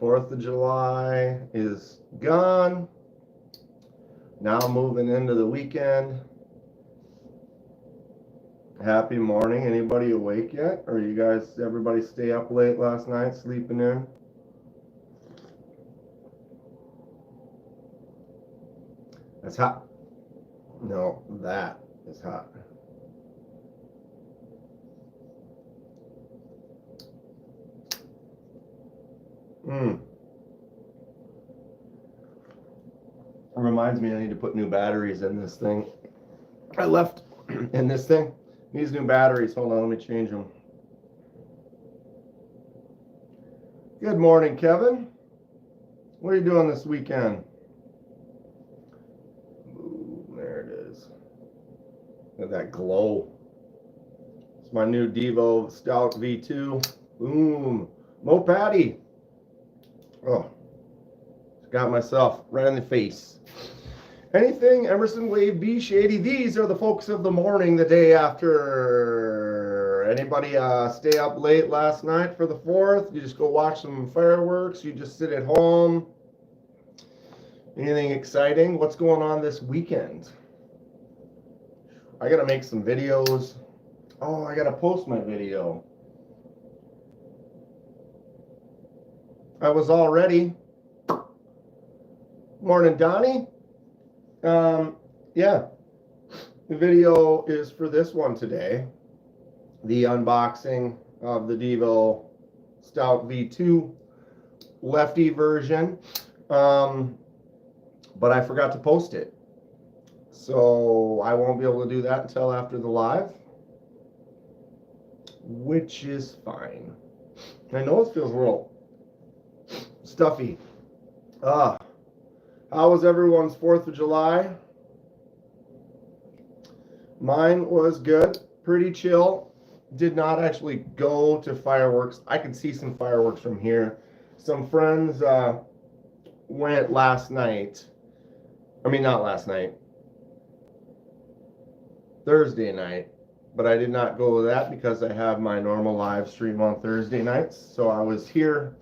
4th of July is gone. Now moving into the weekend. Happy morning. Anybody awake yet? Or you guys, everybody stay up late last night sleeping in? That's hot. No, that is hot. Reminds me I need to put new batteries in this thing. I left in this thing. Needs new batteries. Hold on, let me change them. Good morning, Kevin. What are you doing this weekend? Ooh, there it is. Look at that glow. It's my new Devo Stout V2. Boom. Mo Patty. Oh, got myself right in the face. Anything, Emerson, Wave, B, Shady. These are the folks of the morning, the day after. Anybody stay up late last night for the 4th? You just go watch some fireworks? You just sit at home? Anything exciting? What's going on this weekend? I gotta make some videos. Oh, I gotta post my video. I was all ready. Morning, Donnie. Yeah, the video is for this one today. The unboxing of the Devo Stout V2 Lefty version. But I forgot to post it. So I won't be able to do that until after the live, which is fine. I know it feels a little stuffy. How was everyone's 4th of July? Mine was good, pretty chill. Did not actually go to fireworks. I could see some fireworks from here. Some friends went last night. I mean, not last night. Thursday night. But I did not go to that because I have my normal live stream on Thursday nights. So I was here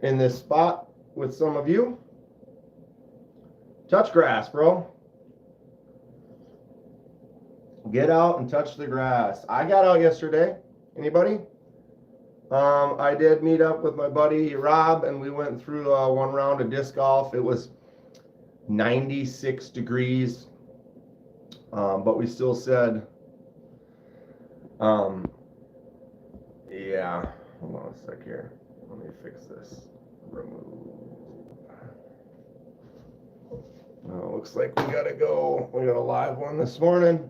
in this spot with some of you. Touch grass, bro. Get out and touch the grass. I got out yesterday. Anybody? I did meet up with my buddy Rob, and we went through one round of disc golf. It was 96 degrees, but we still said, yeah. Hold on a sec here. Let me fix this. Remove. Oh, looks like we gotta go. We got a live one this morning.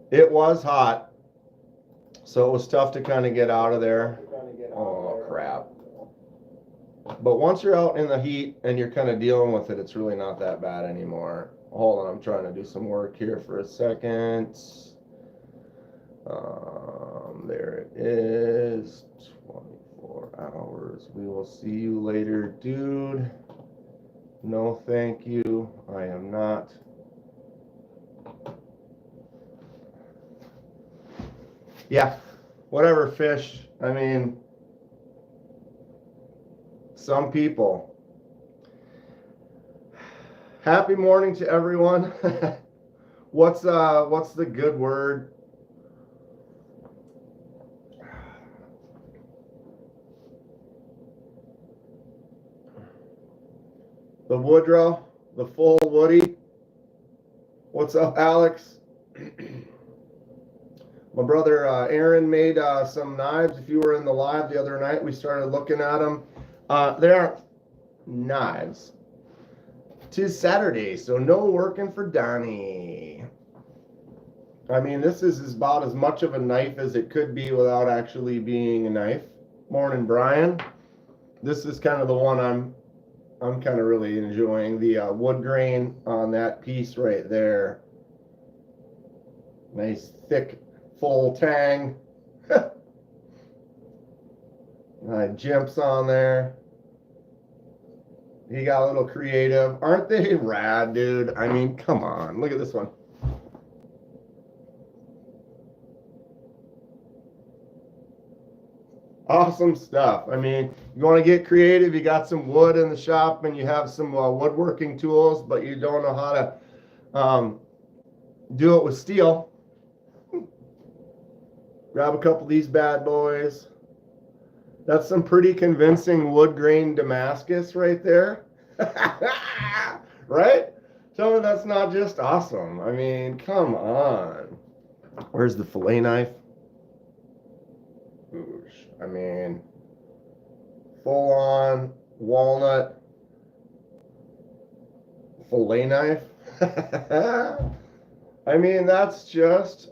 It was hot, so it was tough to kind of get out of there. Oh, crap. But once you're out in the heat and you're kind of dealing with it, it's really not that bad anymore. Hold on, I'm trying to do some work here for a second. There it is. 24 hours. We will see you later, dude. No, thank you. I am not. Yeah, whatever, fish. I mean, some people. Happy morning to everyone. What's the good word? The Woodrow, the full Woody. What's up, Alex? My brother Aaron made some knives. If you were in the live the other night, we started looking at them. They aren't knives. 'Tis Saturday, so no working for Donnie. I mean, this is about as much of a knife as it could be without actually being a knife. Morning, Brian. This is kind of the one I'm kind of really enjoying. The wood grain on that piece right there. Nice, thick, full tang. Jimps on there. He got a little creative. Aren't they rad, dude? I mean, come on. Look at this one. Awesome stuff. I mean, you want to get creative, you got some wood in the shop and you have some woodworking tools, but you don't know how to do it with steel. Grab a couple of these bad boys. That's some pretty convincing wood grain Damascus right there. Right? Tell me that's not just awesome. I mean, come on. Where's the fillet knife? Oosh. I mean, full on walnut fillet knife. I mean, that's just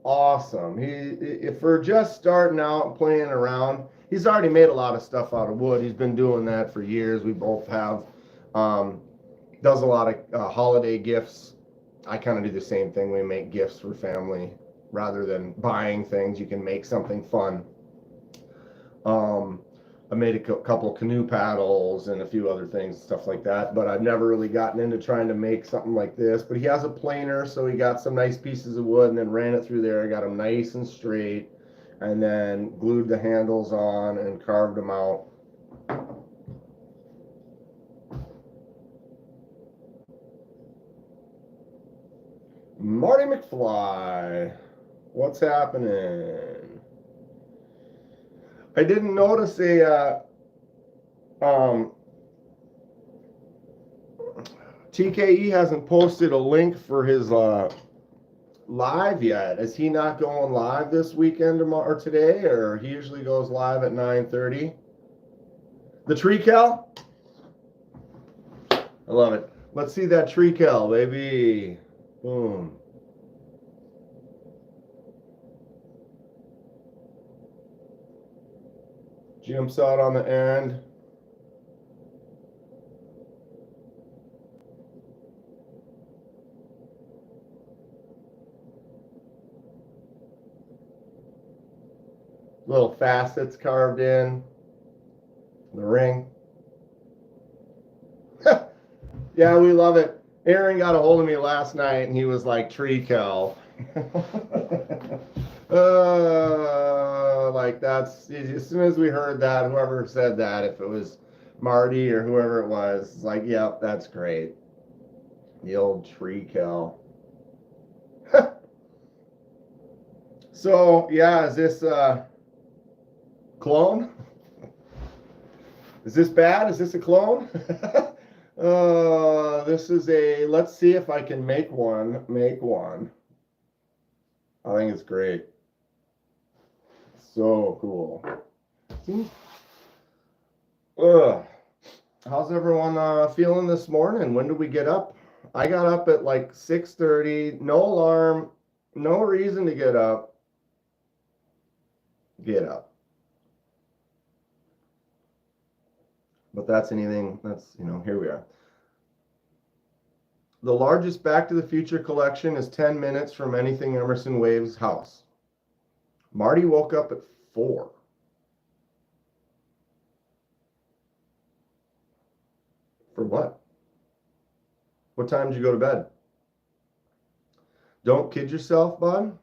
awesome. If we're just starting out and playing around, he's already made a lot of stuff out of wood. He's been doing that for years. We both have. Does a lot of holiday gifts. I kind of do the same thing. We make gifts for family rather than buying things. You can make something fun. I made a couple of canoe paddles and a few other things, stuff like that, but I've never really gotten into trying to make something like this. But he has a planer, so he got some nice pieces of wood and then ran it through there. I got them nice and straight and then glued the handles on and carved them out. Marty McFly, what's happening? I didn't notice TKE hasn't posted a link for his live yet. Is he not going live this weekend or today, or he usually goes live at 9:30? The tree cal? I love it. Let's see that tree cal, baby. Boom. Jumps out on the end. Little facets carved in the ring. Yeah, we love it. Aaron got a hold of me last night and he was like, tree cal. Like that's, as soon as we heard that, whoever said that, if it was Marty or whoever it was, it's like, yep, that's great. The old tree cal. So yeah, is this clone? Is this bad? Is this a clone? This is a, let's see if I can make one. Make one. I think it's great. So cool. How's everyone feeling this morning? When did we get up? I got up at like 6:30. No alarm. No reason to get up. Get up. But that's anything. That's, here we are. The largest Back to the Future collection is 10 minutes from anything Emerson Wave's house. Marty woke up at 4. For what? What time did you go to bed? Don't kid yourself, bud.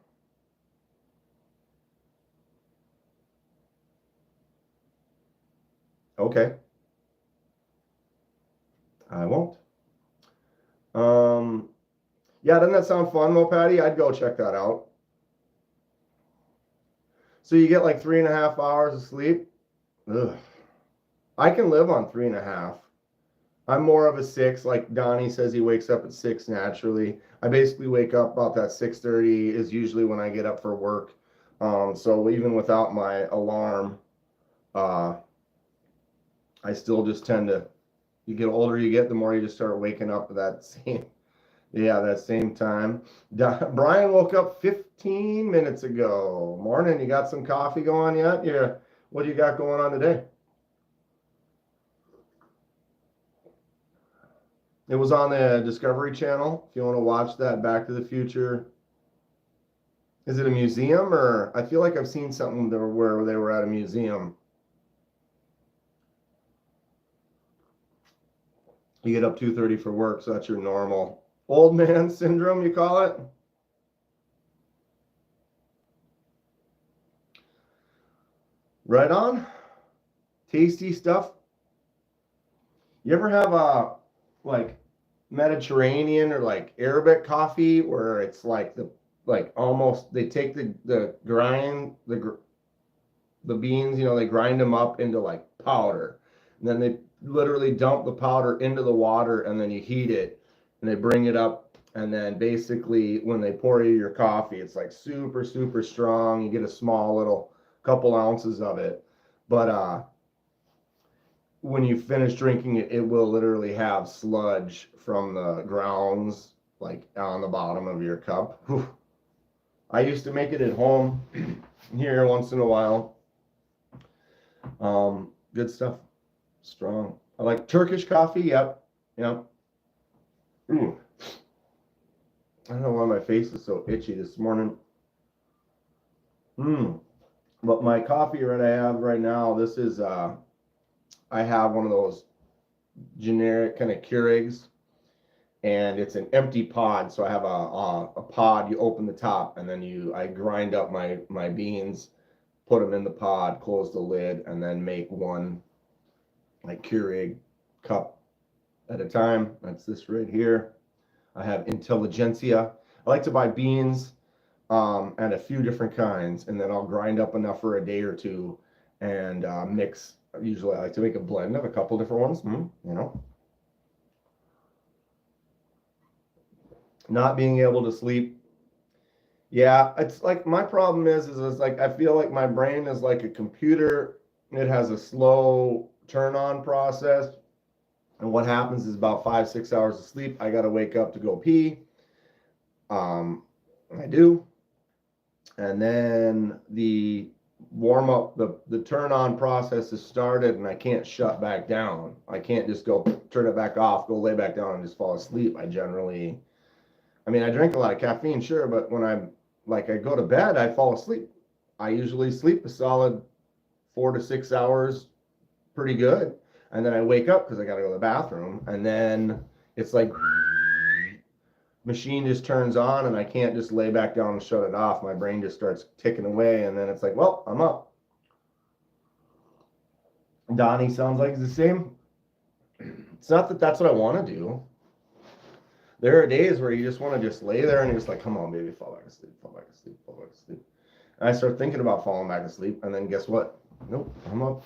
Okay. I won't. Yeah, doesn't that sound fun though, Patty? I'd go check that out. So you get like 3.5 hours of sleep? Ugh. I can live on 3.5. I'm more of a 6. Like Donnie says, he wakes up at 6 naturally. I basically wake up about that 6:30 is usually when I get up for work. So even without my alarm, I still just tend to, you get older you get, the more you just start waking up at that same time. Brian woke up 15 minutes ago. Morning, you got some coffee going yet? Yeah. What do you got going on today? It was on the Discovery Channel. If you want to watch that, Back to the Future. Is it a museum, or I feel like I've seen something where they were at a museum. You get up 2:30 for work, so that's your normal old man syndrome, you call it. Right on. Tasty stuff. You ever have a like Mediterranean or like Arabic coffee where it's like almost they take the grind the beans, they grind them up into like powder. And then they literally dump the powder into the water and then you heat it and they bring it up. And then basically when they pour you your coffee, it's like super, super strong. You get a small little couple ounces of it. But when you finish drinking it, it will literally have sludge from the grounds like on the bottom of your cup. Whew. I used to make it at home here once in a while. Good stuff. Strong. I like Turkish coffee. Yep. Yep. Ooh. I don't know why my face is so itchy this morning. But my coffee that I have right now, this is I have one of those generic kind of Keurigs, and it's an empty pod. So I have a pod. You open the top, and then I grind up my beans, put them in the pod, close the lid, and then make one like Keurig cup at a time. That's this right here. I have Intelligentsia. I like to buy beans and a few different kinds, and then I'll grind up enough for a day or two and mix. Usually I like to make a blend of a couple different ones, Not being able to sleep. Yeah, it's like my problem is it's like I feel like my brain is like a computer. It has a slow turn on process. And what happens is about 5-6 hours of sleep, I got to wake up to go pee. I do. And then the warm up, the turn on process is started and I can't shut back down. I can't just go turn it back off, go lay back down and just fall asleep. I drink a lot of caffeine, sure, but when I go to bed, I fall asleep. I usually sleep a solid 4 to 6 hours pretty good. And then I wake up because I got to go to the bathroom. And then it's like machine just turns on and I can't just lay back down and shut it off. My brain just starts ticking away. And then it's like, well, I'm up. Donnie sounds like it's the same. It's not that that's what I want to do. There are days where you just want to just lay there and you're just like, come on, baby, fall back asleep, fall back asleep, fall back asleep. And I start thinking about falling back asleep. And then guess what? Nope, I'm up.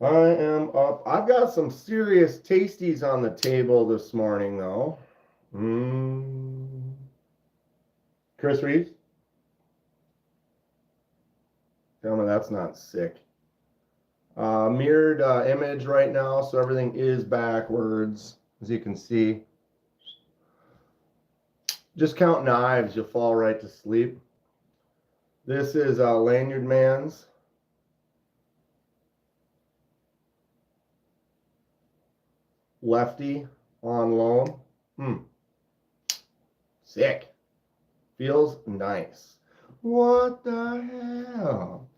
I am up. I've got some serious tasties on the table this morning, though. Chris Reeves? Tell me that's not sick. Mirrored image right now, so everything is backwards, as you can see. Just count knives, you'll fall right to sleep. This is Lanyard Man's. Lefty on loan. Sick. Feels nice. What the hell?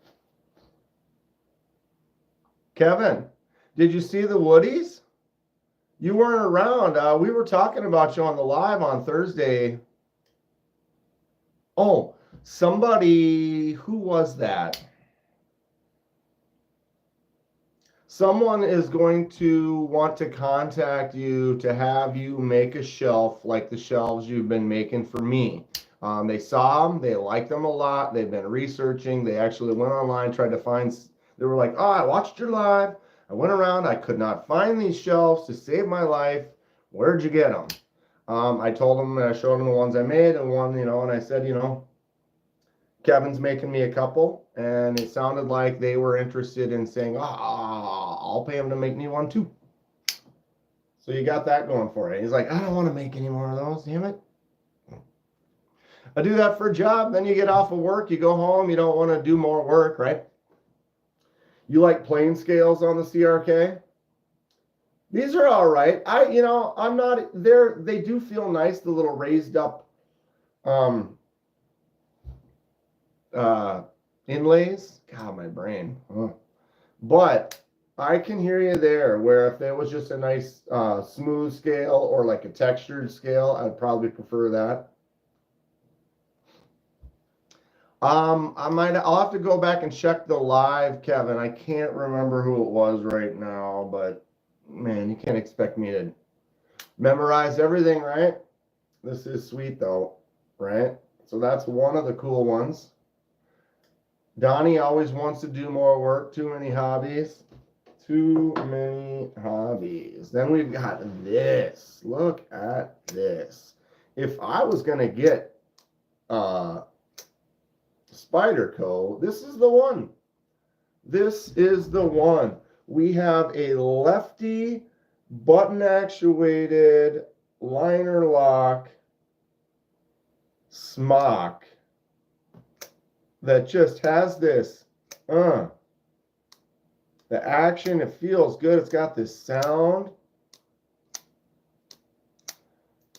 Kevin, did you see the Woodies? You weren't around. We were talking about you on the live on Thursday. Oh, somebody, who was that? Someone is going to want to contact you to have you make a shelf like the shelves you've been making for me. They saw them, they liked them a lot, they've been researching, they actually went online, tried to find, they were like, oh, I watched your live, I went around, I could not find these shelves to save my life, where'd you get them? I told them, and I showed them the ones I made, and one, and I said, Kevin's making me a couple, and it sounded like they were interested in saying, I'll pay him to make me one too. So you got that going for you. He's like, I don't want to make any more of those, damn it. I do that for a job, then you get off of work, you go home, you don't want to do more work, right? You like plane scales on the CRK? These are all right. I'm not there. They do feel nice, the little raised up inlays. God, my brain. But I can hear you there, where if there was just a nice smooth scale or like a textured scale, I'd probably prefer that. I'll have to go back and check the live, Kevin. I can't remember who it was right now, but man, you can't expect me to memorize everything, right? This is sweet though, right? So that's one of the cool ones. Donnie always wants to do more work. Too many hobbies. Too many hobbies. Then we've got this. Look at this. If I was going to get Spyderco, this is the one. This is the one. We have a Lefty button actuated liner lock smock that just has this the action. It feels good. It's got this sound.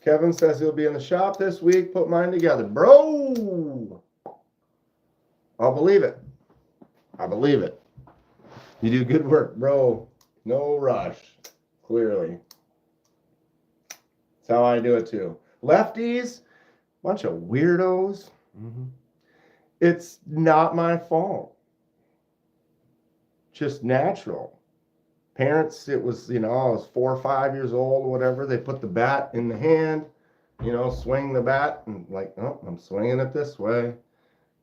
Kevin says he'll be in the shop this week. Put mine together, bro. I'll believe it. I believe it. You do good work, bro. No rush. Clearly. That's how I do it too. Lefties, bunch of weirdos. It's not my fault. Just natural. Parents, it was, I was 4 or 5 years old, whatever. They put the bat in the hand, swing the bat, and like, oh, I'm swinging it this way.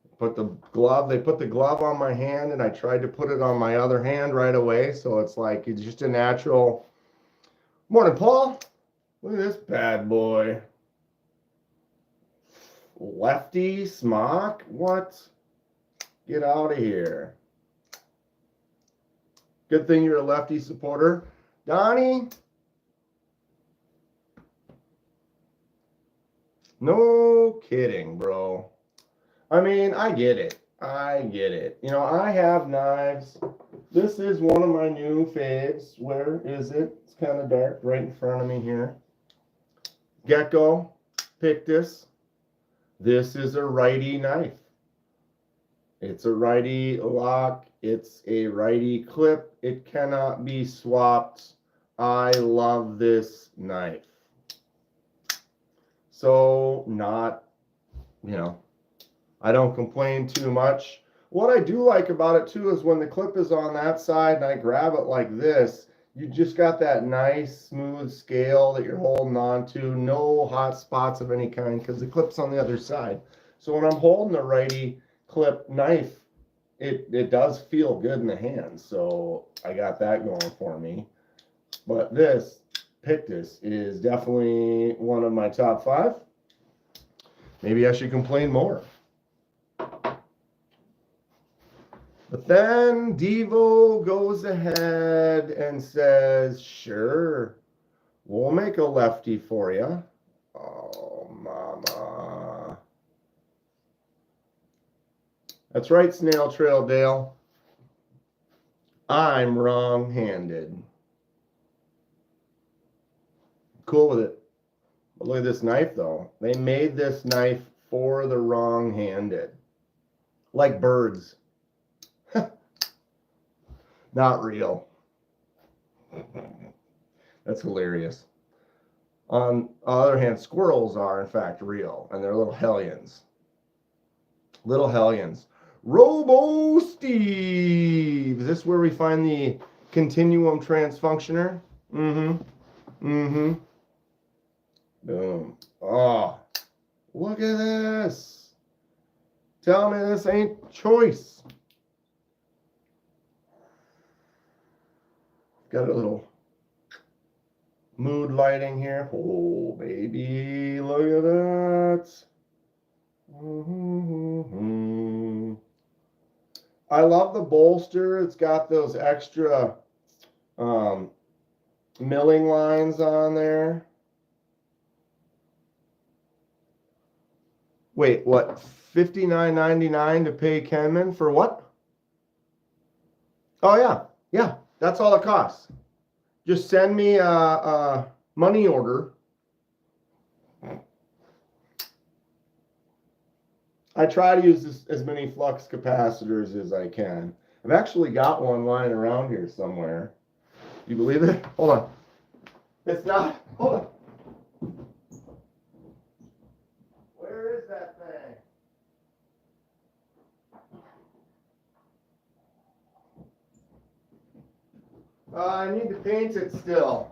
They put the glove on my hand, and I tried to put it on my other hand right away. So it's like, it's just a natural. Morning, Paul. Look at this bad boy. Lefty smock? What? Get out of here. Good thing you're a Lefty supporter. Donnie? No kidding, bro. I mean, I get it. I get it. I have knives. This is one of my new faves. Where is it? It's kind of dark right in front of me here. Gecko, Pictus. This is a righty knife. It's a righty lock. It's a righty clip. It cannot be swapped. I love this knife. So I don't complain too much. What I do like about it too is when the clip is on that side and I grab it like this, you just got that nice smooth scale that you're holding on to. No hot spots of any kind because the clip's on the other side. So when I'm holding a righty clip knife, it does feel good in the hand. So I got that going for me. But this Pictus is definitely one of my top 5. Maybe I should complain more. But then Devo goes ahead and says, sure, we'll make a Lefty for you. Oh, mama. That's right, Snail Trail Dale. I'm wrong-handed. Cool with it. But look at this knife, though. They made this knife for the wrong-handed. Like birds. Not real. That's hilarious. On the other hand, squirrels are, in fact, real. And they're little hellions. Little hellions. Robo Steve. Is this where we find the continuum transfunctioner? Boom. Oh, look at this. Tell me this ain't choice. Got a little mood lighting here. Oh, baby, look at that. I love the bolster. It's got those extra milling lines on there. Wait, what? $59.99 to pay Kenman for what? Oh, yeah. Yeah, that's all it costs. Just send me a money order. I try to use as many flux capacitors as I can. I've actually got one lying around here somewhere. You believe it? Hold on. It's not. Hold on. Where is that thing? I need to paint it still.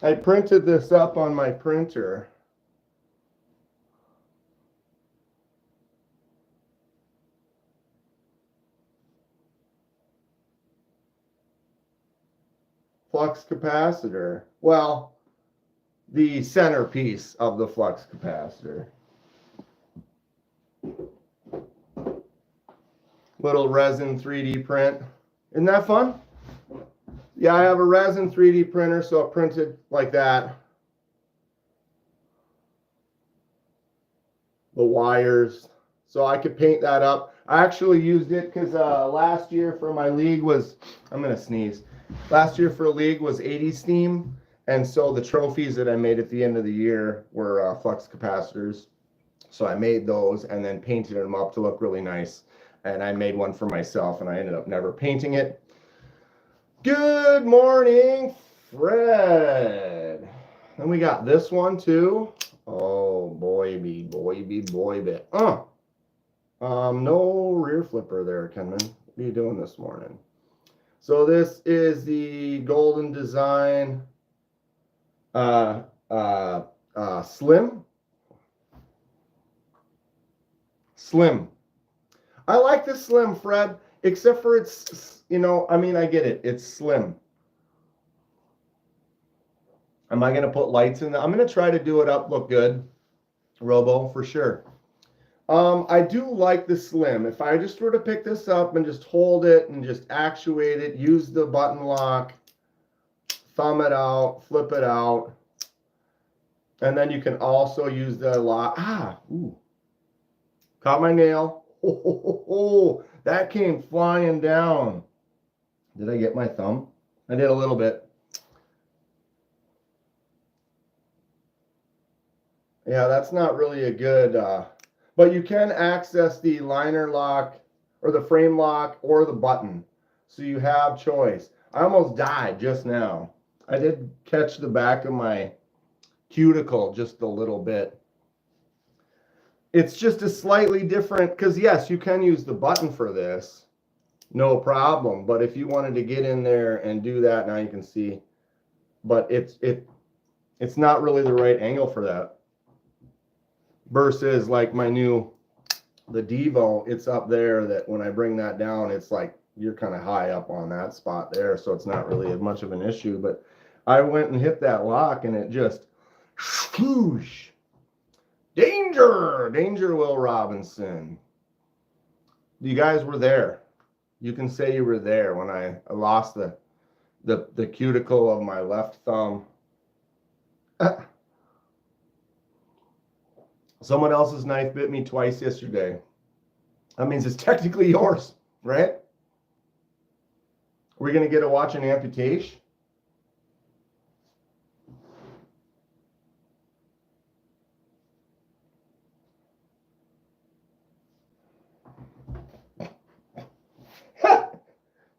I printed this up on my printer. Flux capacitor. Well, the centerpiece of the flux capacitor. Little resin 3D print. Isn't that fun? Yeah, I have a resin 3D printer, so it printed like that. The wires. So I could paint that up. I actually used it because last year for my league was, I'm going to sneeze. Last year for a league was 80s theme. And so the trophies that I made at the end of the year were flux capacitors. So I made those and then painted them up to look really nice. And I made one for myself and I ended up never painting it. Good morning, Fred. Then we got this one too. Oh, boy, boy. No rear flipper there, Kenman. What are you doing this morning? So this is the Golden Design Slim. Slim. I like the Slim, Fred, except for it's, you know, I mean, I get it. It's slim. Am I going to put lights in there? I'm going to try to do it up, look good. Robo, for sure. I do like the Slim. If I just were to pick this up and just hold it and just actuate it, use the button lock, thumb it out, flip it out, and then you can also use the lock. Ooh. Caught my nail. Oh, that came flying down. Did I get my thumb? I did a little bit. Yeah, that's not really a good, but you can access the liner lock or the frame lock or the button. So you have choice. I almost died just now. I did catch the back of my cuticle just a little bit. It's just a slightly different, because yes, you can use the button for this, no problem. But if you wanted to get in there and do that, now you can see, but it's not really the right angle for that. Versus like my new, the Devo, it's up there that when I bring that down, it's like you're kind of high up on that spot there, so it's not really as much of an issue. But I went and hit that lock and it just whoosh. Danger, Will Robinson. You guys were there. You can say you were there when I lost the cuticle of my left thumb. Someone else's knife bit me twice yesterday. That means it's technically yours, right? We're going to get to watch an amputation.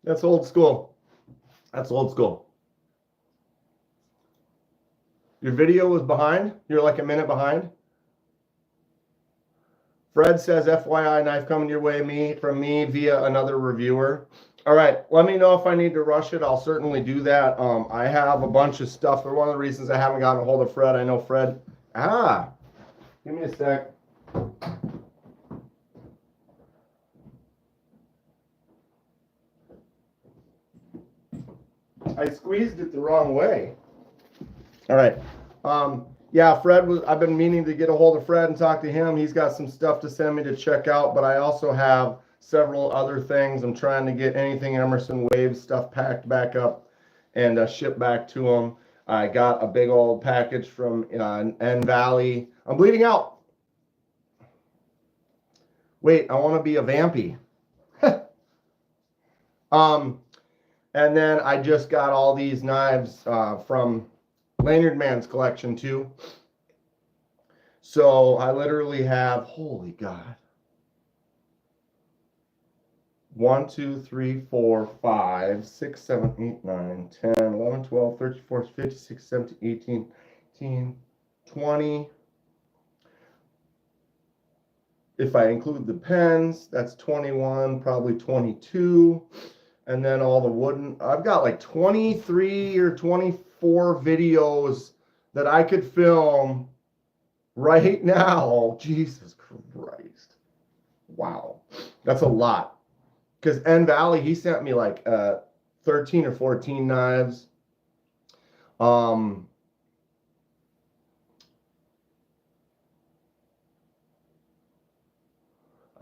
That's old school. That's old school. Your video was behind? You're like a minute behind? Fred says, FYI, knife coming your way from me via another reviewer. All right, let me know if I need to rush it. I'll certainly do that. I have a bunch of stuff. One of the reasons I haven't gotten a hold of Fred, I know Fred. Give me a sec. I squeezed it the wrong way. All right. Yeah, Fred was. I've been meaning to get a hold of Fred and talk to him. He's got some stuff to send me to check out, but I also have several other things. I'm trying to get anything Emerson Waves stuff packed back up and shipped back to him. I got a big old package from N Valley. I'm bleeding out. Wait, I want to be a vampy. And then I just got all these knives from Lanyard Man's collection too. So I literally have, holy God, 1, 2, 3, 4, 5, 6, 7, 8, 9, 10, 11, 12, 13, 14, 15, 16, 17, 18, 19, 20. If I include the pens, that's 21, probably 22. and then all the wooden. I've got like 23 or 24 videos that I could film right now. Jesus Christ. Wow. That's a lot. Because N Valley, he sent me like 13 or 14 knives. I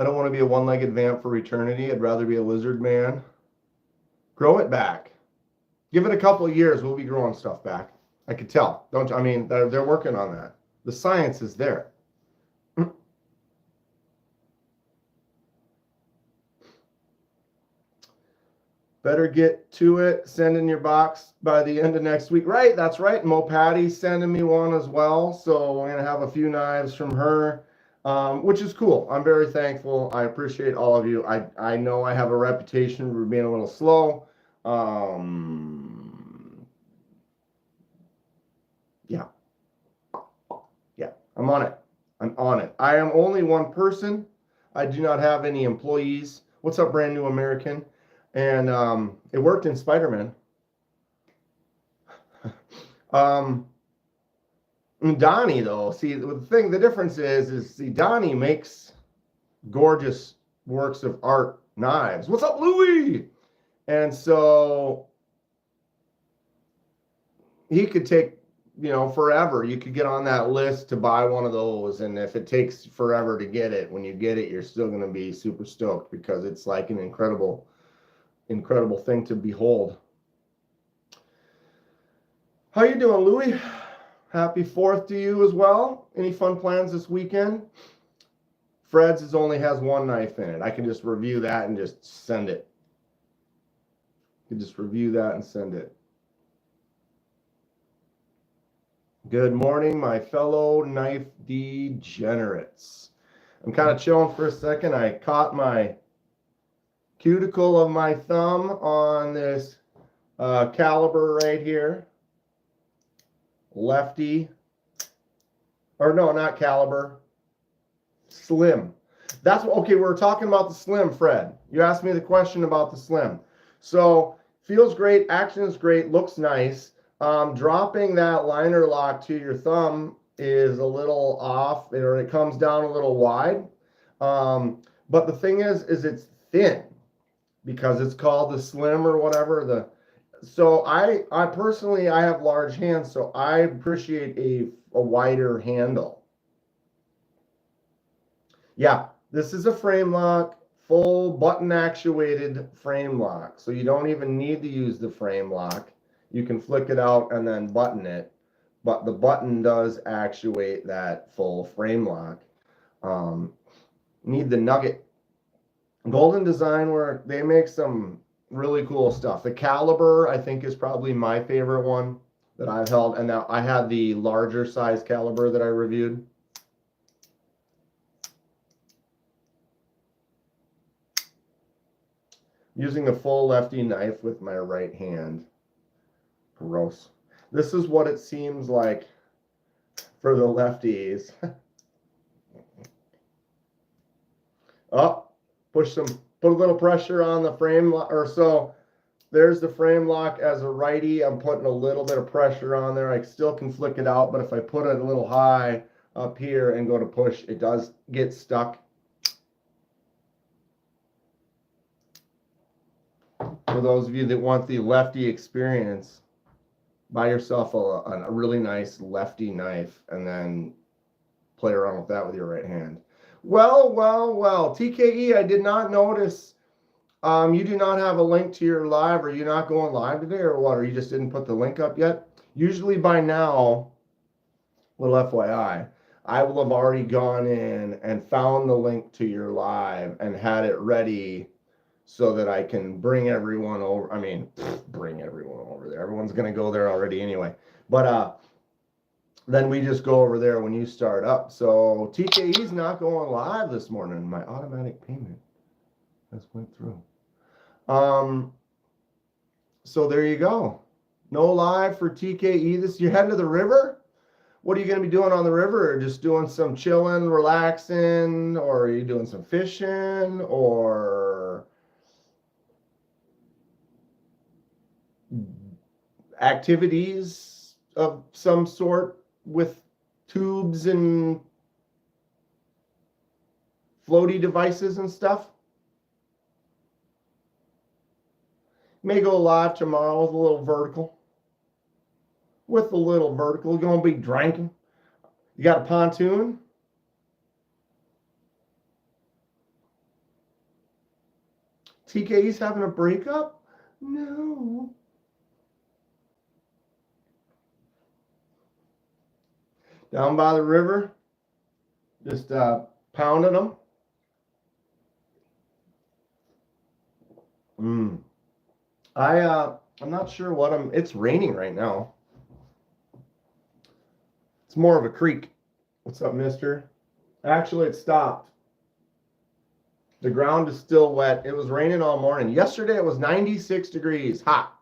don't want to be a one-legged vamp for eternity. I'd rather be a lizard man. Grow it back. Give it a couple of years. We'll be growing stuff back. I could tell. Don't I mean, they're working on that. The science is there. Better get to it. Send in your box by the end of next week. Right, that's right. Mo Patty's sending me one as well. So we're going to have a few knives from her. Which is cool. I'm very thankful. I appreciate all of you. I know I have a reputation for being a little slow. Yeah. I'm on it. I'm on it. I am only one person. I do not have any employees. What's up, brand new American? And it worked in Spider-Man. Donnie, though, see, the difference is see, Donnie makes gorgeous works of art knives. What's up, Louie? And so he could take, forever. You could get on that list to buy one of those, and if it takes forever to get it, when you get it, you're still going to be super stoked because it's like an incredible thing to behold. How you doing, Louie? Happy 4th to you as well. Any fun plans this weekend? Fred's only has one knife in it. I can just review that and just send it. You can just review that and send it. Good morning, my fellow knife degenerates. I'm kind of chilling for a second. I caught my cuticle of my thumb on this caliber right here. Lefty, or no, not caliber, slim. That's what, okay, we're talking about the slim, Fred. You asked me the question about the slim. So feels great, action is great, looks nice. Dropping that liner lock to your thumb is a little off, or it comes down a little wide. But the thing is it's thin because it's called the slim or whatever. So I personally, I have large hands, so I appreciate a wider handle. Yeah, this is a frame lock, full button actuated frame lock. So you don't even need to use the frame lock. You can flick it out and then button it, but the button does actuate that full frame lock. Need the nugget. Golden Design Work, they make some really cool stuff. The caliber, I think, is probably my favorite one that I've held. And now I had the larger size caliber that I reviewed. Using a full lefty knife with my right hand. Gross. This is what it seems like for the lefties. Oh, put a little pressure on the frame lock, or so there's the frame lock as a righty. I'm putting a little bit of pressure on there. I still can flick it out, but if I put it a little high up here and go to push, it does get stuck. For those of you that want the lefty experience, buy yourself a really nice lefty knife and then play around with that with your right hand. Well. TKE, I did not notice. You do not have a link to your live. Are you not going live today or what? Or you just didn't put the link up yet? Usually by now, little FYI, I will have already gone in and found the link to your live and had it ready so that I can bring everyone over. I mean, bring everyone over there. Everyone's going to go there already anyway. But then we just go over there when you start up. So TKE's not going live this morning. My automatic payment just went through. So there you go. No live for TKE. You're heading to the river? What are you going to be doing on the river? Or just doing some chilling, relaxing? Or are you doing some fishing? Or activities of some sort with tubes and floaty devices and stuff. May go live tomorrow with a little vertical. With a little vertical. Gonna be drinking. You got a pontoon? TK's having a breakup? No. Down by the river, just pounding them. I'm not sure what it's raining right now. It's more of a creek. What's up, mister? Actually, it stopped. The ground is still wet. It was raining all morning. Yesterday, it was 96 degrees, hot.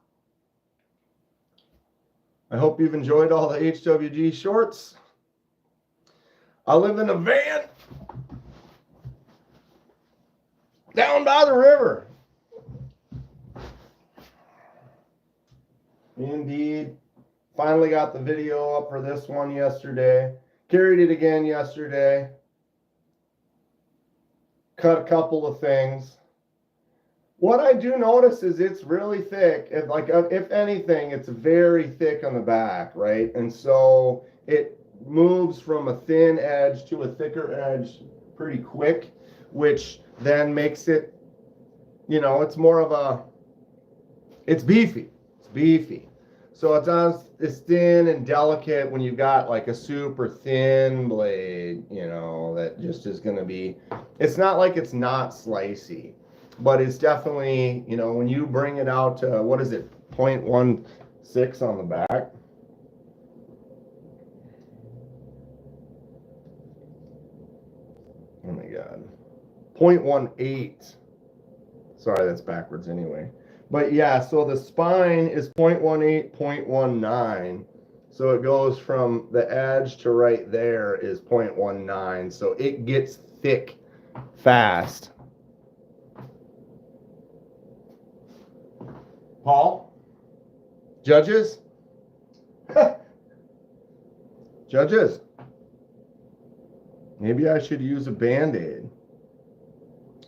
I hope you've enjoyed all the HWG shorts. I live in a van down by the river. Indeed. Finally got the video up for this one yesterday. Carried it again yesterday. Cut a couple of things. What I do notice is it's really thick. If anything, it's very thick on the back, right? And so it moves from a thin edge to a thicker edge pretty quick, which then makes it, it's more of a, it's beefy. It's beefy. So it's thin and delicate when you've got like a super thin blade, that just is going to be, it's not like it's not slicey, but it's definitely, when you bring it out to, what is it, 0.16 on the back. Oh my God. 0.18. Sorry, that's backwards anyway. But yeah, so the spine is 0.18, 0.19. So it goes from the edge to right there is 0.19. So it gets thick fast. Paul? Judges? Judges? Maybe I should use a Band-Aid.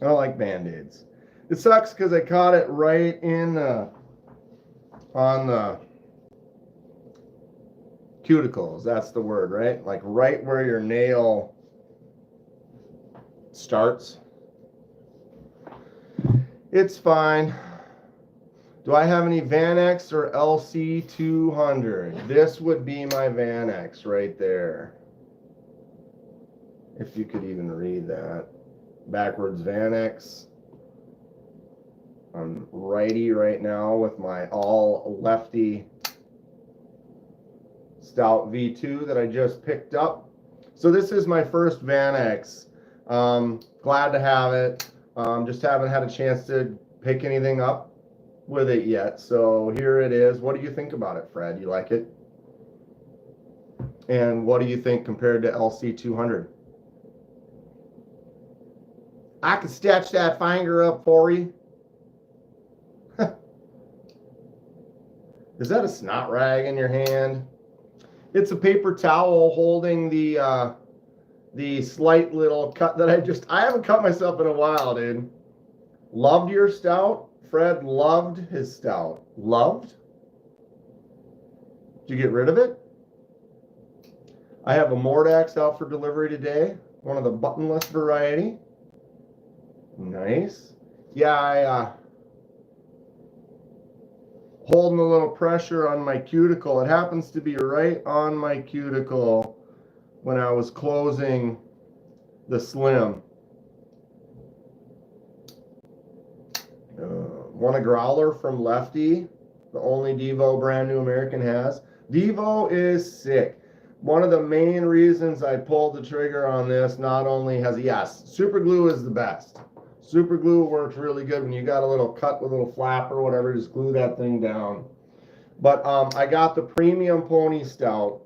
I don't like Band-Aids. It sucks because I caught it right in on the cuticles. That's the word, right? Like right where your nail starts. It's fine. Do I have any Van X or LC 200? This would be my Van X right there. If you could even read that. Backwards Van X. I'm righty right now with my all Lefty Stout V2 that I just picked up. So this is my first Van X. Glad to have it. Just haven't had a chance to pick anything up with it yet. So here it is. What do you think about it, Fred? You like it? And what do you think compared to LC 200? I could stretch that finger up for you. Is that a snot rag in your hand? It's a paper towel holding the slight little cut that I haven't cut myself in a while, dude. Loved your stout? Fred loved his stout. Loved? Did you get rid of it? I have a Mordax out for delivery today. One of the buttonless variety. Nice. Yeah, holding a little pressure on my cuticle. It happens to be right on my cuticle when I was closing the slim. Want a growler from Lefty, the only Devo brand new American has. Devo is sick. One of the main reasons I pulled the trigger on this, not only has, yes, super glue is the best. Super glue works really good when you got a little cut with a little flap or whatever, just glue that thing down. But I got the premium pony stout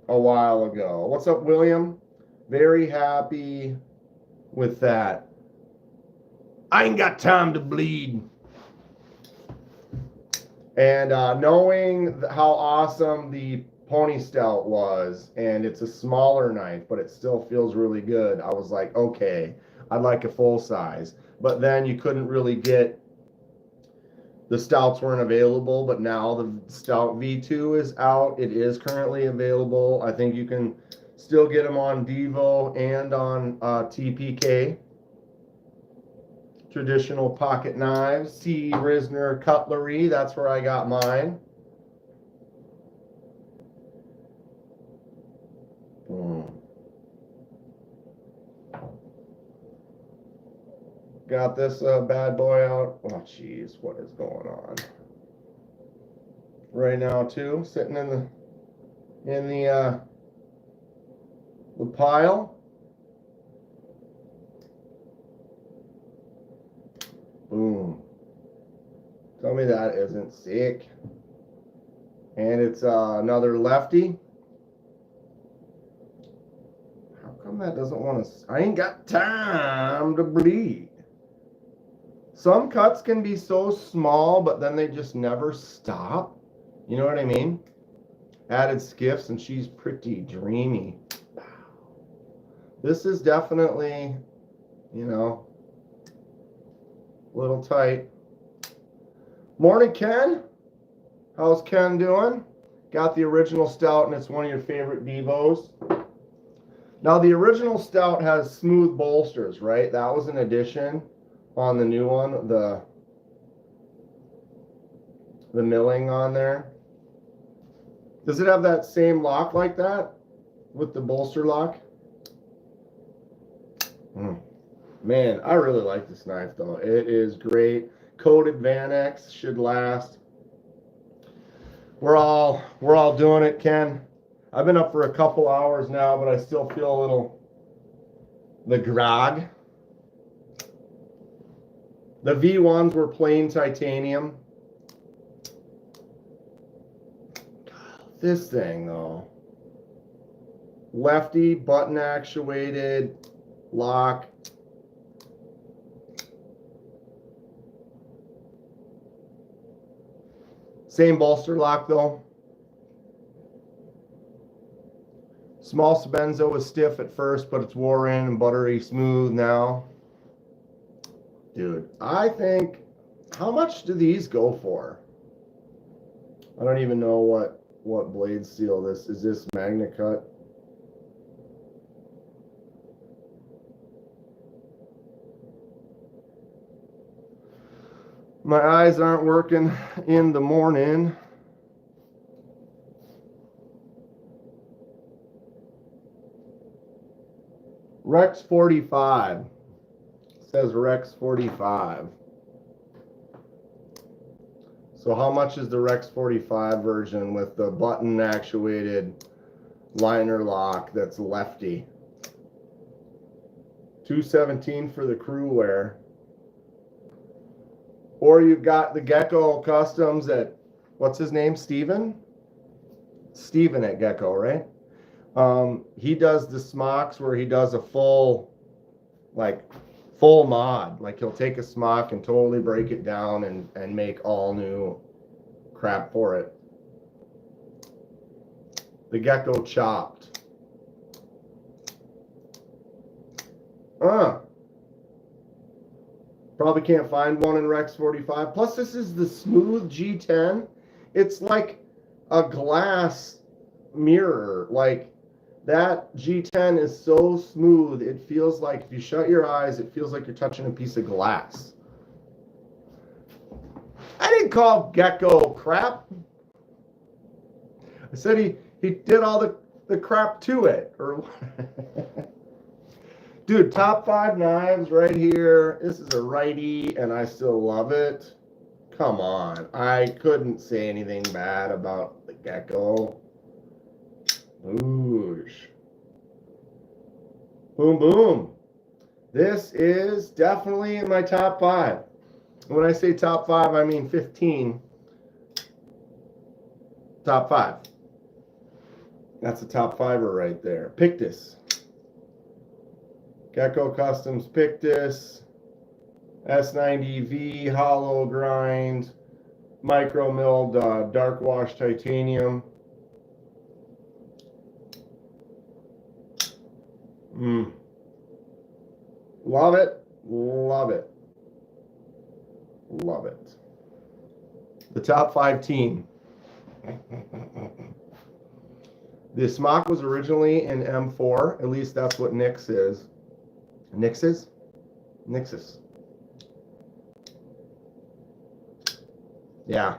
a while ago. What's up, William? Very happy with that. I ain't got time to bleed. And knowing how awesome the Pony Stout was, and it's a smaller knife, but it still feels really good, I was like, okay, I'd like a full size. But then you couldn't really get, the stouts weren't available, but now the Stout V2 is out. It is currently available. I think you can still get them on Devo and on TPK. Traditional pocket knives, C. Risner Cutlery, that's where I got mine. Got this bad boy out. Oh, jeez, what is going on? Right now, too, sitting in the pile. Boom. Tell me that isn't sick. And it's another Lefty. How come that doesn't want to? I ain't got time to bleed. Some cuts can be so small, but then they just never stop. You know what I mean? Added skiffs, and she's pretty dreamy. This is definitely, you know, a little tight. Morning, Ken. How's Ken doing? Got the original stout, and it's one of your favorite Devos. Now, the original stout has smooth bolsters, right? That was an addition on the new one, the milling on there. Does it have that same lock like that with the bolster lock? Man, I really like this knife though. It is great. Coated Van-X, should last. We're all doing it, Ken. I've been up for a couple hours now, but I still feel a little the grog. The V1s were plain titanium. This thing though, Lefty, button actuated lock. Same bolster lock though. Small Sbenzo was stiff at first, but it's wore in and buttery smooth now. Dude, I think, how much do these go for? I don't even know what blade steel this is. This Magna Cut? My eyes aren't working in the morning. Rex 45. Says Rex 45. So how much is the Rex 45 version with the button actuated liner lock that's Lefty? $217 for the crew wear. Or you've got the Gecko Customs at, what's his name, Steven? Steven at Gecko, right? He does the smocks where he does a full mod. Like he'll take a smock and totally break it down and make all new crap for it. The Gecko Chopped. Probably can't find one in Rex 45. Plus, this is the smooth G10. It's like a glass mirror. Like, that G10 is so smooth, it feels like, if you shut your eyes, it feels like you're touching a piece of glass. I didn't call Gecko crap. I said he did all the crap to it. Or dude, top 5 knives right here. This is a righty, and I still love it. Come on. I couldn't say anything bad about the Gecko. Oosh. Boom, boom. This is definitely in my top 5. When I say top 5, I mean 15. Top 5. That's a top 5er right there. Pictus. Gecko Customs Pictus. S90V hollow grind. micro milled dark wash titanium. Love it, love it, love it. The top 5 team. The smock was originally in M4, at least that's what Nix is. Nixes? Nixes. Yeah.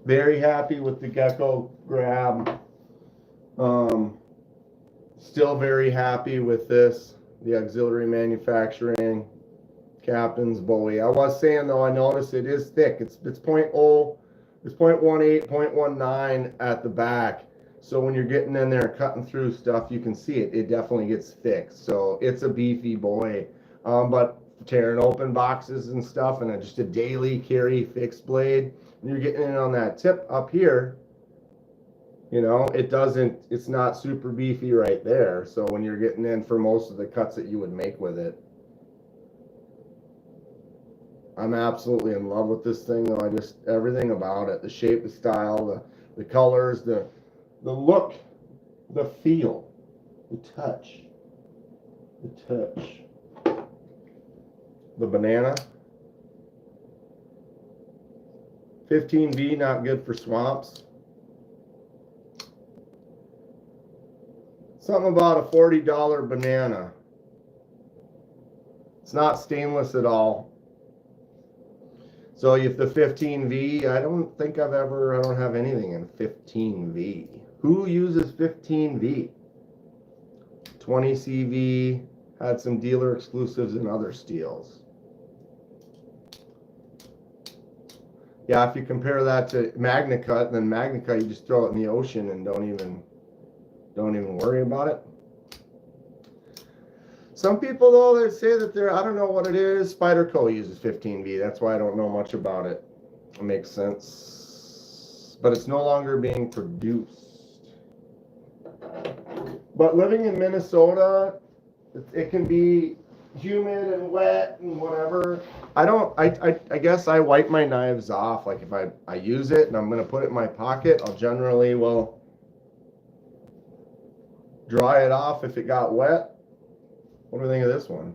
Very happy with the Gecko grab. Still very happy with this, the auxiliary manufacturing captain's Bowie. I was saying though, I noticed it is thick. It's 0.0, it's 0.18, 0.19 at the back. So when you're getting in there cutting through stuff, you can see it. It definitely gets thick. So it's a beefy boy. But tearing open boxes and stuff, and just a daily carry fixed blade, and you're getting in on that tip up here, you know, it's not super beefy right there. So when you're getting in for most of the cuts that you would make with it, I'm absolutely in love with this thing though. Everything about it, the shape, the style, the colors, the look, the feel, the touch, the banana. 15V, not good for swamps. Something about a $40 banana. It's not stainless at all. So if the 15V, I don't have anything in 15V. Who uses 15V? 20CV, had some dealer exclusives and other steels. Yeah, if you compare that to MagnaCut, then MagnaCut you just throw it in the ocean and don't even worry about it. Some people though, they say that I don't know what it is. Spyderco uses 15V. That's why I don't know much about it. It makes sense. But it's no longer being produced. But living in Minnesota, it can be humid and wet and whatever. I guess I wipe my knives off. Like if I use it and I'm going to put it in my pocket, I'll generally dry it off if it got wet. What do we think of this one?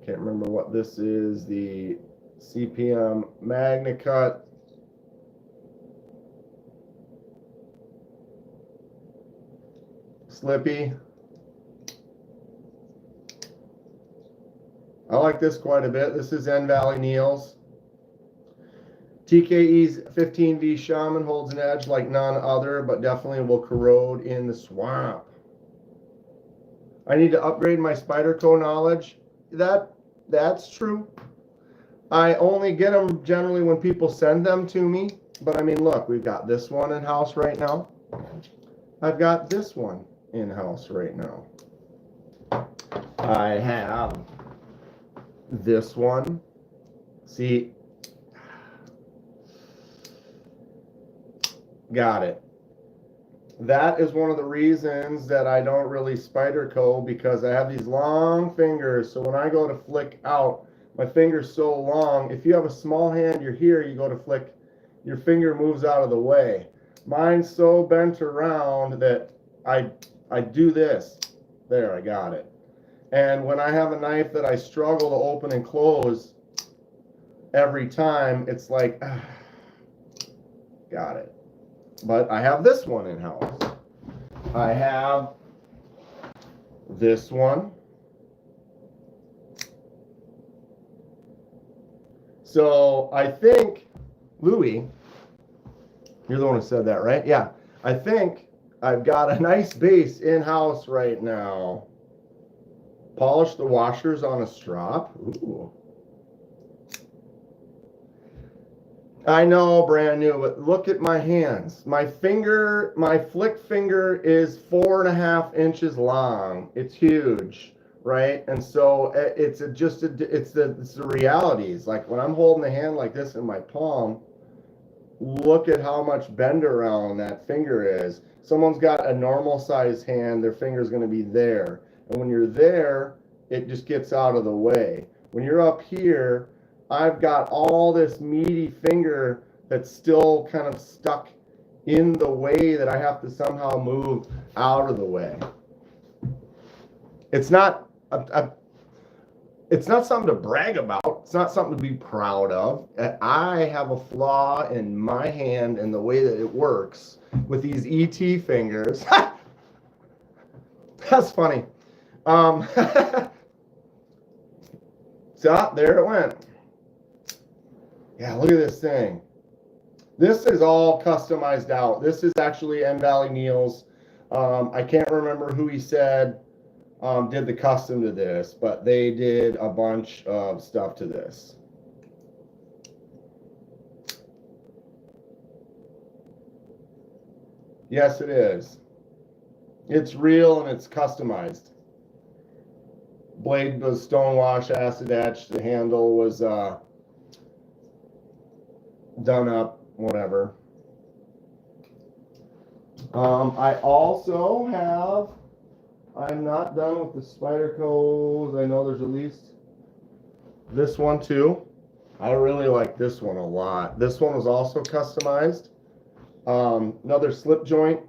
Can't remember what this is. The CPM MagnaCut. Slippy. I like this quite a bit. This is N Valley Neals. TKE's 15V Shaman holds an edge like none other, but definitely will corrode in the swamp. I need to upgrade my Spyderco knowledge. That's true. I only get them generally when people send them to me. But I mean, look, we've got this one in house right now. I've got this one in house right now. I have this one. See, got it. That is one of the reasons that I don't really Spyderco, because I have these long fingers. So when I go to flick out, my finger's so long. If you have a small hand, you're here, you go to flick, your finger moves out of the way. Mine's so bent around that I do this. There, I got it. And when I have a knife that I struggle to open and close every time, it's like, got it. But I have this one in house. I have this one. So I think, Louis, you're the one who said that, right? Yeah. I think I've got a nice base in house right now. Polish the washers on a strop. Ooh. I know, brand new, but look at my hands. My finger, my flick finger is 4.5 inches long. It's huge, right? And so it's the realities. Like when I'm holding the hand like this in my palm, look at how much bend around that finger is. Someone's got a normal size hand, their finger's going to be there. And when you're there, it just gets out of the way. When you're up here, I've got all this meaty finger that's still kind of stuck in the way that I have to somehow move out of the way. It's not it's not something to brag about. It's not something to be proud of. I have a flaw in my hand and the way that it works with these ET fingers. That's funny. So there it went. Yeah, look at this thing. This is all customized out. This is actually N Valley Neil's. I can't remember who he said did the custom to this, but they did a bunch of stuff to this. Yes, it is. It's real and it's customized. Blade was stonewash, acid etched. The handle was done up, whatever. I also have, I'm not done with the Spyderco's. I know there's at least this one too. I really like this one a lot. This one was also customized. Another slip joint.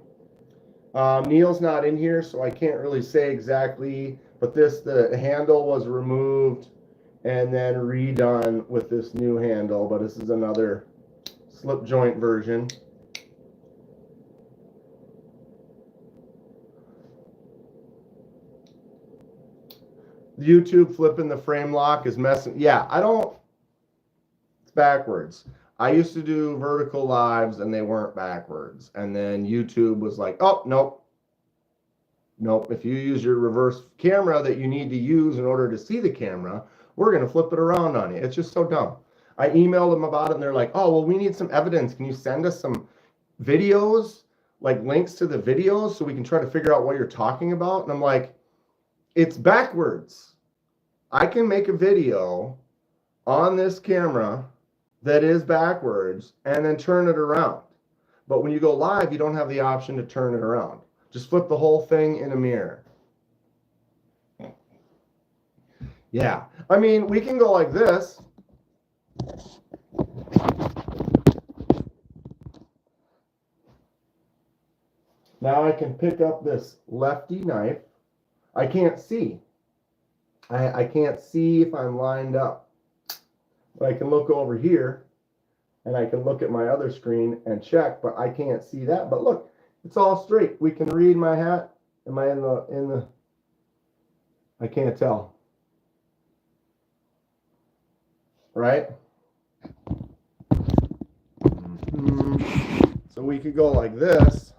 Neil's not in here, so I can't really say exactly, but the handle was removed and then redone with this new handle, but this is another slip joint version. YouTube flipping the frame lock is messing. Yeah, it's backwards. I used to do vertical lives and they weren't backwards. And then YouTube was like, oh, nope. Nope. If you use your reverse camera that you need to use in order to see the camera, we're going to flip it around on you. It's just so dumb. I emailed them about it and they're like, oh, well, we need some evidence. Can you send us some videos, like links to the videos so we can try to figure out what you're talking about? And I'm like, it's backwards. I can make a video on this camera that is backwards and then turn it around. But when you go live, you don't have the option to turn it around. Just flip the whole thing in a mirror. Yeah. I mean, we can go like this. Now I can pick up this Lefty knife. I can't see. I can't see if I'm lined up. But I can look over here and I can look at my other screen and check, but I can't see that. But look, it's all straight. We can read my hat. Am I in the I can't tell. Right? So we could go like this.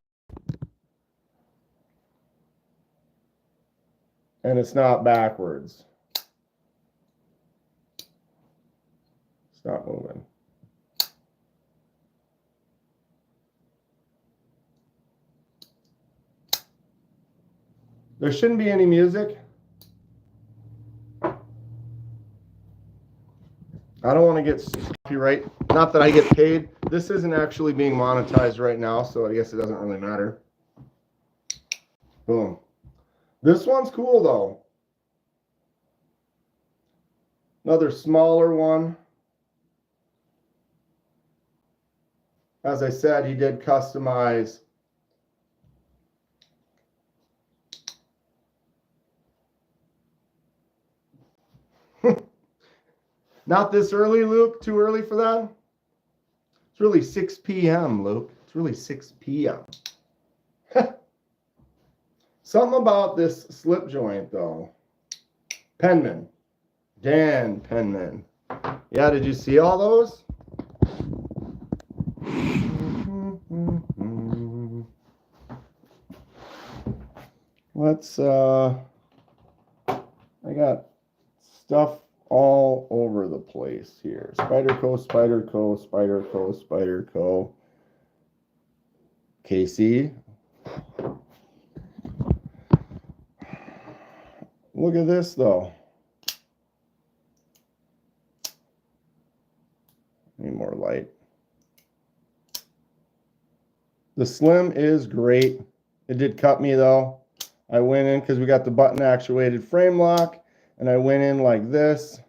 And it's not backwards. It's not moving. There shouldn't be any music. I don't want to get copyright. Not that I get paid. This isn't actually being monetized right now, so I guess it doesn't really matter. Boom. This one's cool though. Another smaller one. As I said, he did customize. Not this early, Luke. Too early for that? It's really 6 p.m., Luke. It's really 6 p.m. Something about this slip joint, though. Kenman. Dan Kenman. Yeah, did you see all those? Let's, I got stuff all over the place here. Spyderco, Spyderco, Spyderco, Spyderco. KC. Look at this though. Need more light. The slim is great. It did cut me though. I went in because we got the button actuated frame lock, and I went in like this,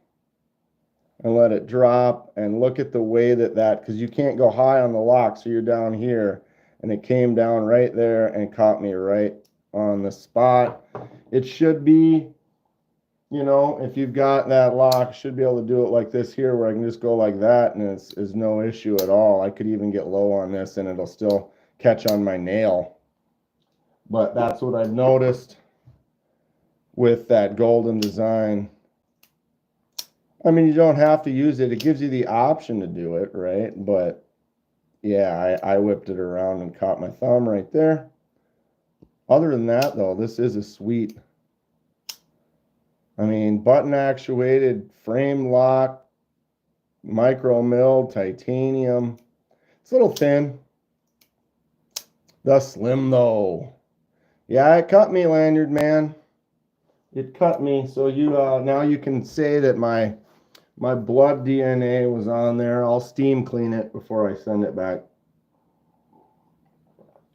and let it drop, and look at the way that because you can't go high on the lock, so you're down here, and it came down right there and caught me right on the spot. It should be, you know, if you've got that lock, should be able to do it like this here, where I can just go like that, and it's no issue at all. I could even get low on this, and it'll still catch on my nail. But that's what I've noticed with that golden design. I mean, you don't have to use it. It gives you the option to do it, right? But yeah, I whipped it around and caught my thumb right there. Other than that, though, this is a sweet, I mean, button actuated frame lock, micro milled titanium. It's a little thin. The slim, though. Yeah, it cut me, lanyard man. It cut me. So you now you can say that my blood DNA was on there. I'll steam clean it before I send it back.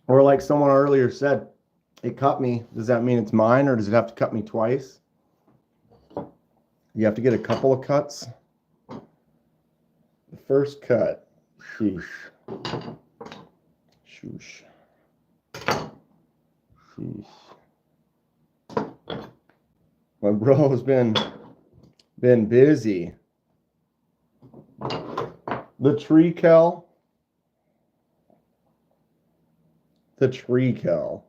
Or like someone earlier said, it cut me. Does that mean it's mine, or does it have to cut me twice? You have to get a couple of cuts. The first cut. Sheesh. Shoosh. Sheesh. My bro's been busy. The tree kel. The tree kel.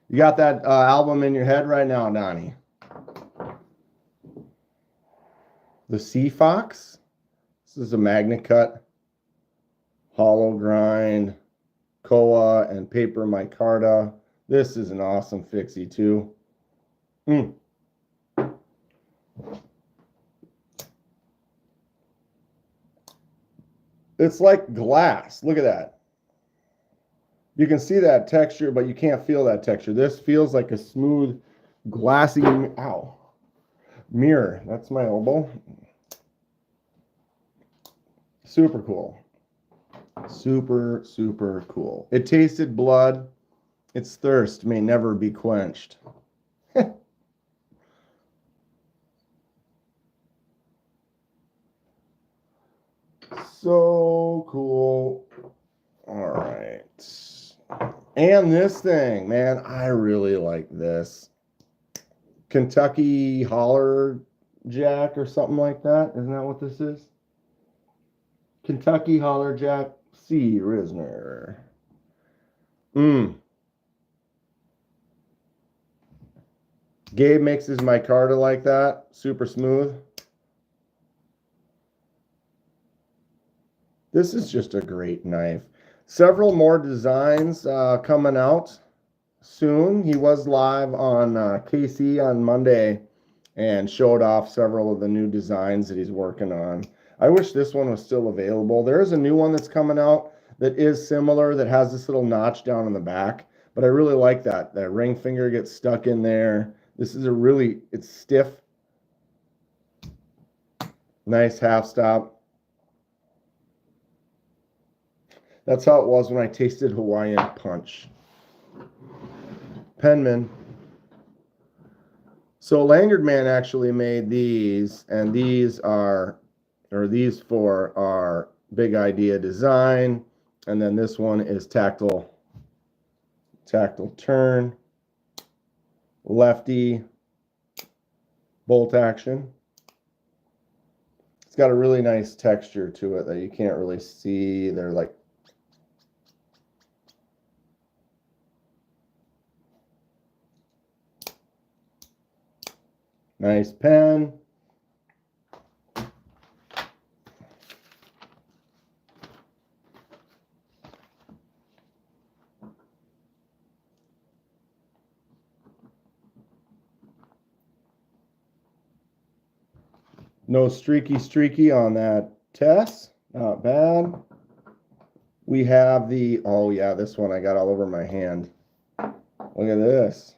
You got that album in your head right now, Donnie? The Sea Fox. This is a magnet cut, hollow grind, koa, and paper micarta. This is an awesome fixie too. It's like glass. Look at that. You can see that texture, but you can't feel that texture. This feels like a smooth, glassy, mirror. That's my elbow. Super cool. Super, super cool. It tasted blood. Its thirst may never be quenched. So cool. All right. And this thing, man, I really like this. Kentucky Holler Jack or something like that. Isn't that what this is? Kentucky Holler Jack C. Risner. Gabe makes his micarta like that. Super smooth. This is just a great knife. Several more designs coming out soon. He was live on KC on Monday and showed off several of the new designs that he's working on. I wish this one was still available. There is a new one that's coming out that is similar, that has this little notch down in the back, but I really like that. That ring finger gets stuck in there. This is it's stiff. Nice half stop. That's how it was when I tasted Hawaiian Punch. Kenman. So Lanyard Man actually made these, and these four are Big Idea Design, and then this one is Tactile Turn, Lefty, Bolt Action. It's got a really nice texture to it that you can't really see. They're like nice pen. No streaky on that test. Not bad. We have oh yeah, this one I got all over my hand. Look at this.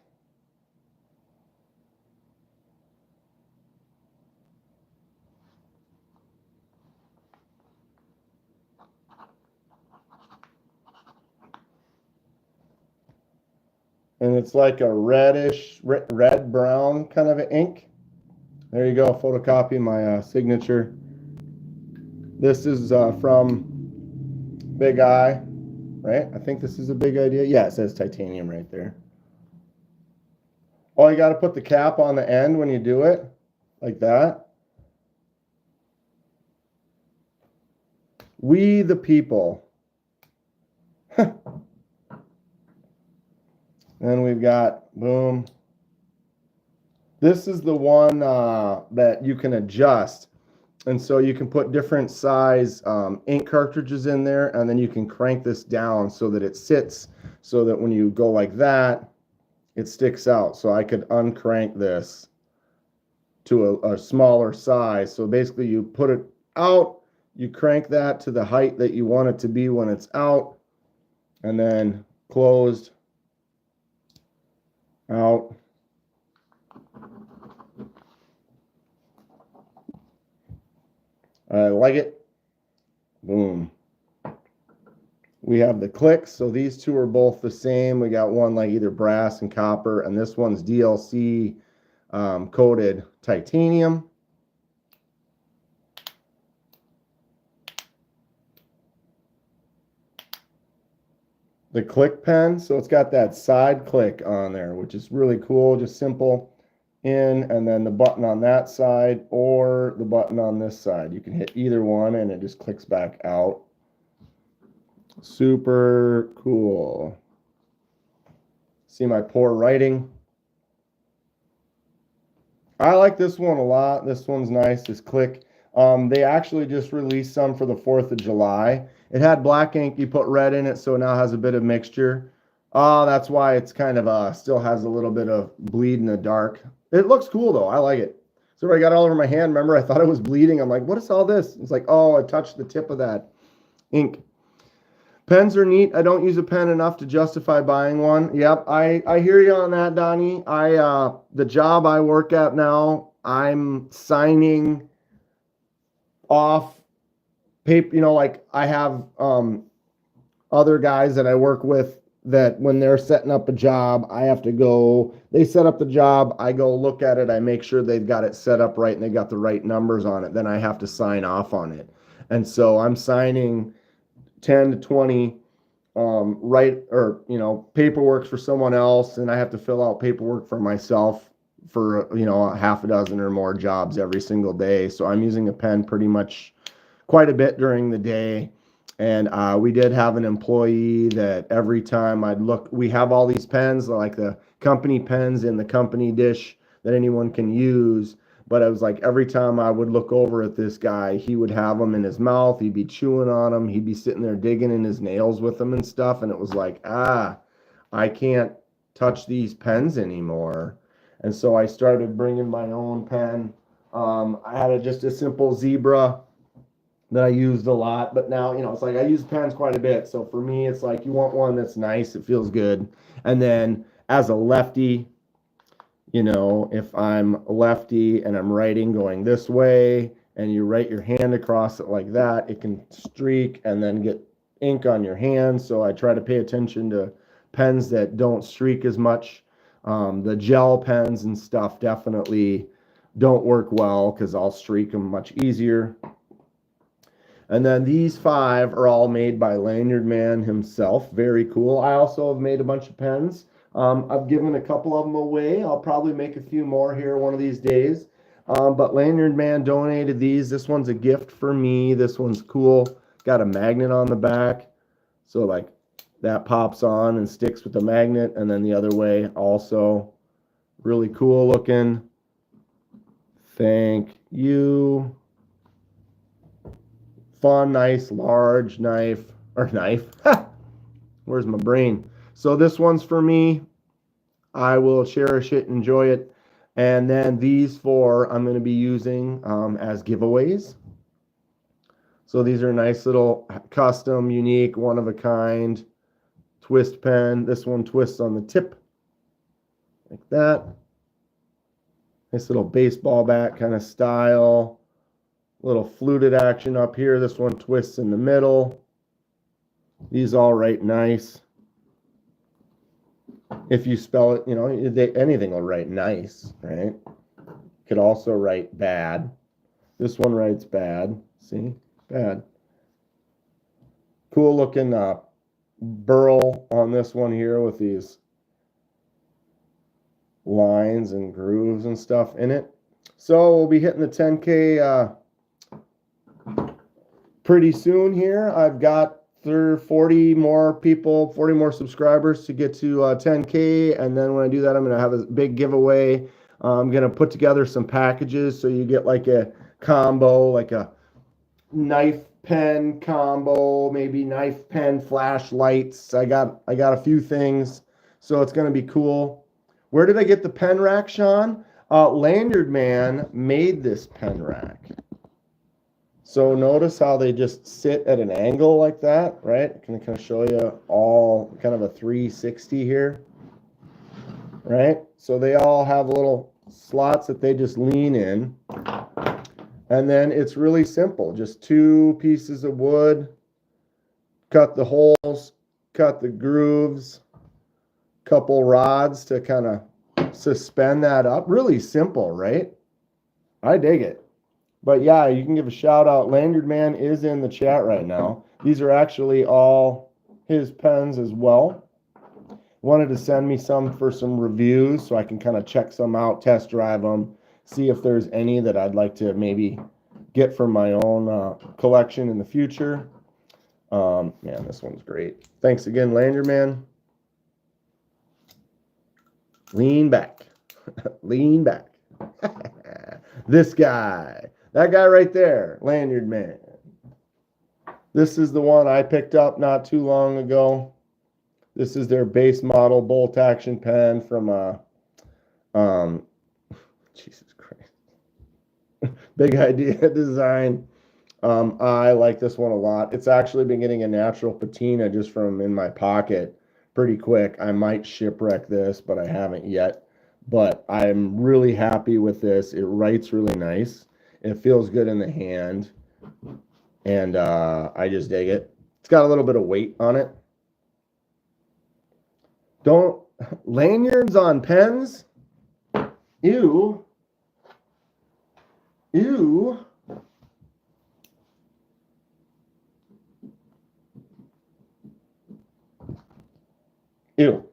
And it's like a red brown kind of an ink. There you go, photocopy my signature. This is from Big Eye, right? I think this is a Big Idea. Yeah, it says titanium right there. Oh, you got to put the cap on the end when you do it, like that. We the people. Then we've got, boom. This is the one that you can adjust. And so you can put different size ink cartridges in there, and then you can crank this down so that it sits, so that when you go like that, it sticks out. So I could uncrank this to a smaller size. So basically you put it out, you crank that to the height that you want it to be when it's out, and then closed, out. I like it. Boom. We have the clicks, so these two are both the same. We got one like either brass and copper, and this one's DLC coated titanium. The click pen, so it's got that side click on there, which is really cool, just simple. In, and then the button on that side or the button on this side. You can hit either one and it just clicks back out. Super cool. See my poor writing. I like this one a lot. This one's nice, this click. They actually just released some for the 4th of July. It had black ink, you put red in it, so it now has a bit of mixture. That's why it's kind of still has a little bit of bleed in the dark. It looks cool though. I like it. So I got it all over my hand. Remember, I thought it was bleeding. I'm like, what is all this? It's like, oh, I touched the tip of that ink. Pens are neat. I don't use a pen enough to justify buying one. Yep, I hear you on that, Donnie. The job I work at now, I'm signing off paper. You know, like I have other guys that I work with that when they're setting up a job, I have to go, they set up the job, I go look at it, I make sure they've got it set up right and they got the right numbers on it. Then I have to sign off on it. And so I'm signing 10 to 20 paperwork for someone else, and I have to fill out paperwork for myself for, a half a dozen or more jobs every single day. So I'm using a pen pretty much quite a bit during the day. And we did have an employee that every time I'd look, we have all these pens, like the company pens in the company dish that anyone can use. But it was like every time I would look over at this guy, he would have them in his mouth. He'd be chewing on them. He'd be sitting there digging in his nails with them and stuff. And it was like, I can't touch these pens anymore. And so I started bringing my own pen. I had just a simple Zebra that I used a lot, but now, it's like I use pens quite a bit. So for me, it's like you want one that's nice, it feels good. And then as a lefty, if I'm a lefty and I'm writing going this way and you write your hand across it like that, it can streak and then get ink on your hand. So I try to pay attention to pens that don't streak as much. The gel pens and stuff definitely don't work well because I'll streak them much easier. And then these 5 are all made by Lanyard Man himself. Very cool. I also have made a bunch of pens. I've given a couple of them away. I'll probably make a few more here one of these days. But Lanyard Man donated these. This one's a gift for me. This one's cool. Got a magnet on the back. So like that pops on and sticks with the magnet. And then the other way also. Really cool looking. Thank you. Fun, nice, large knife. Where's my brain? So this one's for me. I will cherish it, enjoy it. And then these 4 I'm going to be using as giveaways. So these are nice little custom, unique, one-of-a-kind twist pen. This one twists on the tip like that. Nice little baseball bat kind of style. Little fluted action up here. This one twists in the middle. These all write nice. If you spell it, anything will write nice, right? Could also write bad. This one writes bad. See? Bad. Cool looking burl on this one here with these lines and grooves and stuff in it. So we'll be hitting the 10K pretty soon here. I've got 40 more people, 40 more subscribers to get to 10K. And then when I do that, I'm going to have a big giveaway. I'm going to put together some packages so you get like a combo, like a knife pen combo, maybe knife pen flashlights. I got a few things, so it's going to be cool. Where did I get the pen rack, Sean? Lanyard Man made this pen rack. So notice how they just sit at an angle like that, right? I can kind of show you all kind of a 360 here, right? So they all have little slots that they just lean in. And then it's really simple. Just 2 pieces of wood, cut the holes, cut the grooves, couple rods to kind of suspend that up. Really simple, right? I dig it. But yeah, you can give a shout out. Lanyard Man is in the chat right now. These are actually all his pens as well. Wanted to send me some for some reviews so I can kind of check some out, test drive them, see if there's any that I'd like to maybe get from my own collection in the future. Man, this one's great. Thanks again, Lanyard Man. Lean back. Lean back. This guy. That guy right there, Lanyard Man. This is the one I picked up not too long ago. This is their base model bolt action pen from Jesus Christ. Big Idea Design. I like this one a lot. It's actually been getting a natural patina just from in my pocket pretty quick. I might shipwreck this, but I haven't yet. But I'm really happy with this. It writes really nice. It feels good in the hand. And I just dig it. It's got a little bit of weight on it. Lanyards on pens? Ew. Ew. Ew.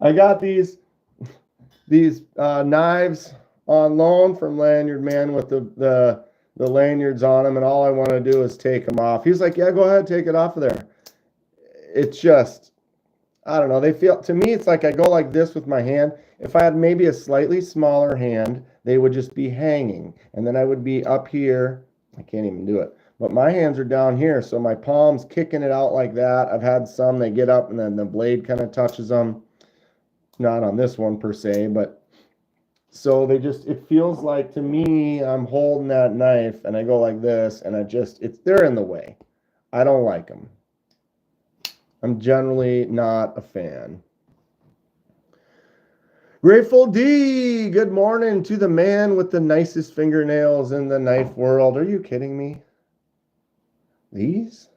I got these knives on loan from Lanyard Man with the lanyards on them, and all I want to do is take them off. He's like, yeah, go ahead, take it off of there. It's just, I don't know. They feel, to me, it's like I go like this with my hand. If I had maybe a slightly smaller hand, they would just be hanging. And then I would be up here. I can't even do it. But my hands are down here, so my palm's kicking it out like that. I've had some, they get up and then the blade kind of touches them. Not on this one per se, but so they just, it feels like to me, I'm holding that knife and I go like this and they're in the way. I don't like them. I'm generally not a fan. Grateful D, good morning to the man with the nicest fingernails in the knife world. Are you kidding me? These?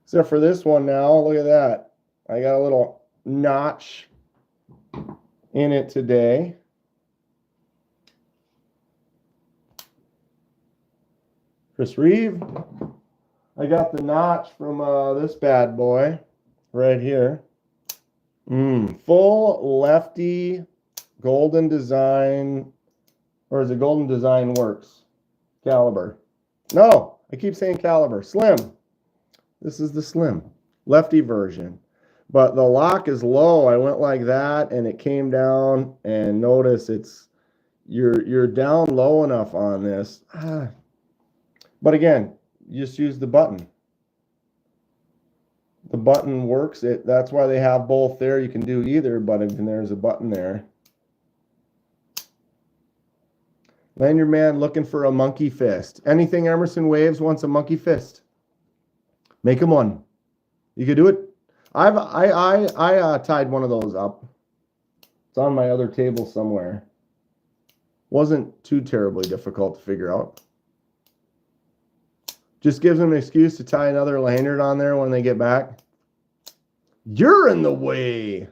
Except for this one now, look at that. I got a little notch in it today. Chris Reeve. I got the notch from this bad boy right here. Full Lefty Golden Design, or is it Golden Design Works caliber? No, I keep saying caliber. Slim. This is the slim Lefty version. But the lock is low. I went like that and it came down, and notice you're down low enough on this. But again, you just use the button. The button works it. That's why they have both there. You can do either, but there's a button there. Lanyard Man looking for a monkey fist. Anything Emerson Waves wants a monkey fist. Make him one. You could do it. I tied one of those up. It's on my other table somewhere. Wasn't too terribly difficult to figure out. Just gives them an excuse to tie another lanyard on there when they get back. You're in the way.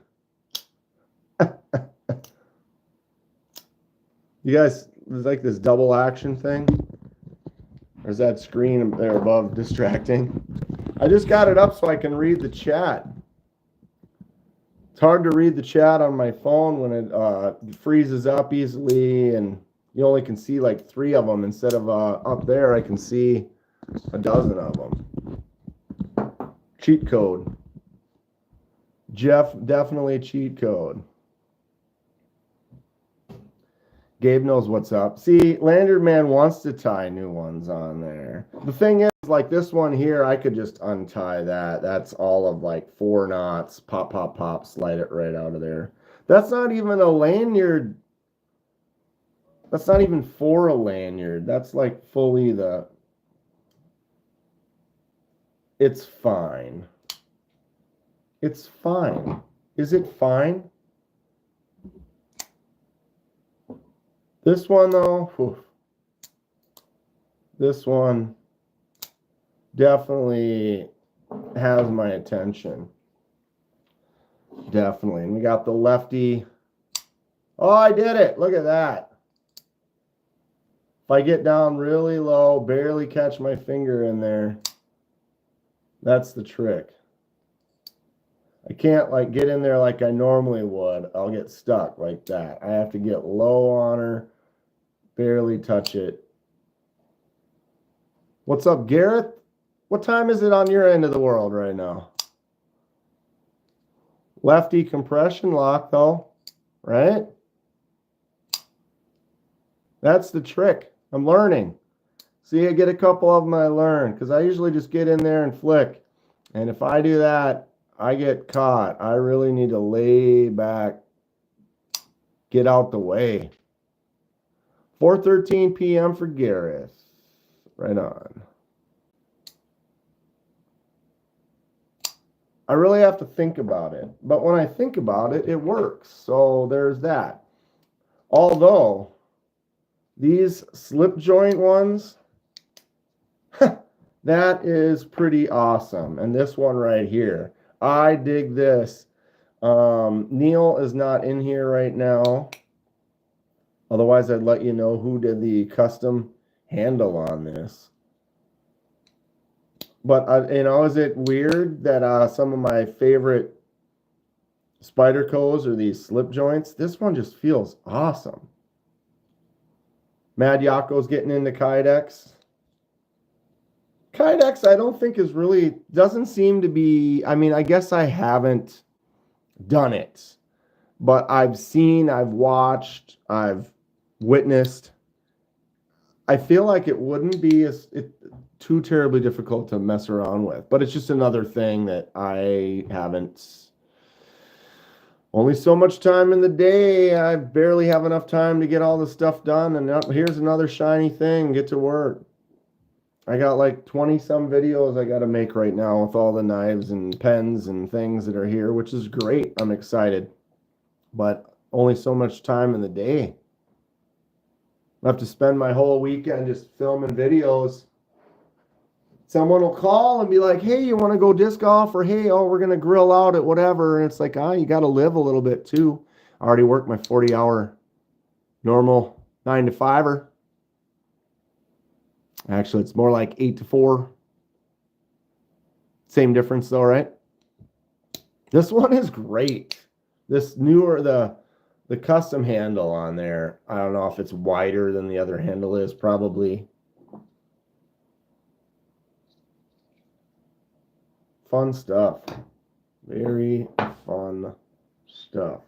You guys, there's like this double action thing. Or is that screen there above distracting? I just got it up so I can read the chat. It's hard to read the chat on my phone when it freezes up easily, and you only can see like 3 of them instead of up there. I can see a dozen of them. Cheat code. Jeff, definitely cheat code. Gabe knows what's up. See, Lanyard Man wants to tie new ones on there. The thing is, like this one here, I could just untie that. That's all of like 4 knots. Pop, pop, pop. Slide it right out of there. That's not even a lanyard. That's not even for a lanyard. That's like fully the... It's fine. It's fine. Is it fine? This one, though, whew, this one definitely has my attention. Definitely. And we got the Lefty. Oh, I did it. Look at that. If I get down really low, barely catch my finger in there, that's the trick. I can't like get in there like I normally would. I'll get stuck like that. I have to get low on her, barely touch it. What's up, Gareth? What time is it on your end of the world right now? Lefty compression lock though, right? That's the trick. I'm learning. See, I get a couple of them I learn because I usually just get in there and flick. And if I do that, I get caught. I really need to lay back, get out the way. 4:13 p.m. for Gareth. Right on. I really have to think about it. But when I think about it, it works. So there's that. Although, these slip joint ones, that is pretty awesome. And this one right here, I dig this. Neil is not in here right now. Otherwise, I'd let you know who did the custom handle on this. But, is it weird that some of my favorite Spydercos are these slip joints? This one just feels awesome. Mad Yako's getting into Kydex. Kydex, I don't think is really, doesn't seem to be, I guess I haven't done it. But I've seen, I've watched, I've witnessed. I feel like it wouldn't be too terribly difficult to mess around with. But it's just another thing that I haven't. Only so much time in the day. I barely have enough time to get all the stuff done. And here's another shiny thing. Get to work. I got like 20 some videos I got to make right now with all the knives and pens and things that are here, which is great. I'm excited. But only so much time in the day. I have to spend my whole weekend just filming videos. Someone will call and be like, hey, you want to go disc golf? Or, hey, we're going to grill out at whatever. And it's like, you got to live a little bit too. I already worked my 40-hour normal 9 to 5-er. Actually, it's more like 8 to 4. Same difference though, right? This one is great. This newer, the custom handle on there, I don't know if it's wider than the other handle is, probably. Fun stuff. Very fun stuff.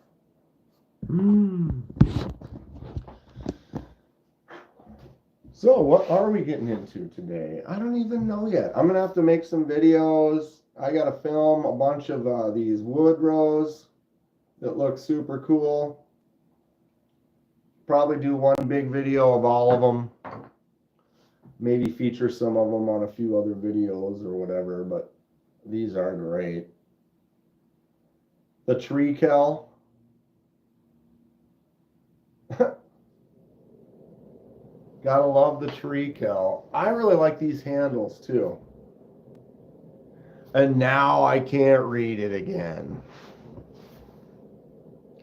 So what are we getting into today? I don't even know yet. I'm going to have to make some videos. I got to film a bunch of these Woodrows that look super cool. Probably do one big video of all of them. Maybe feature some of them on a few other videos or whatever, but these are great. The tree kel. Gotta love the tree kel. I really like these handles too. And now I can't read it again.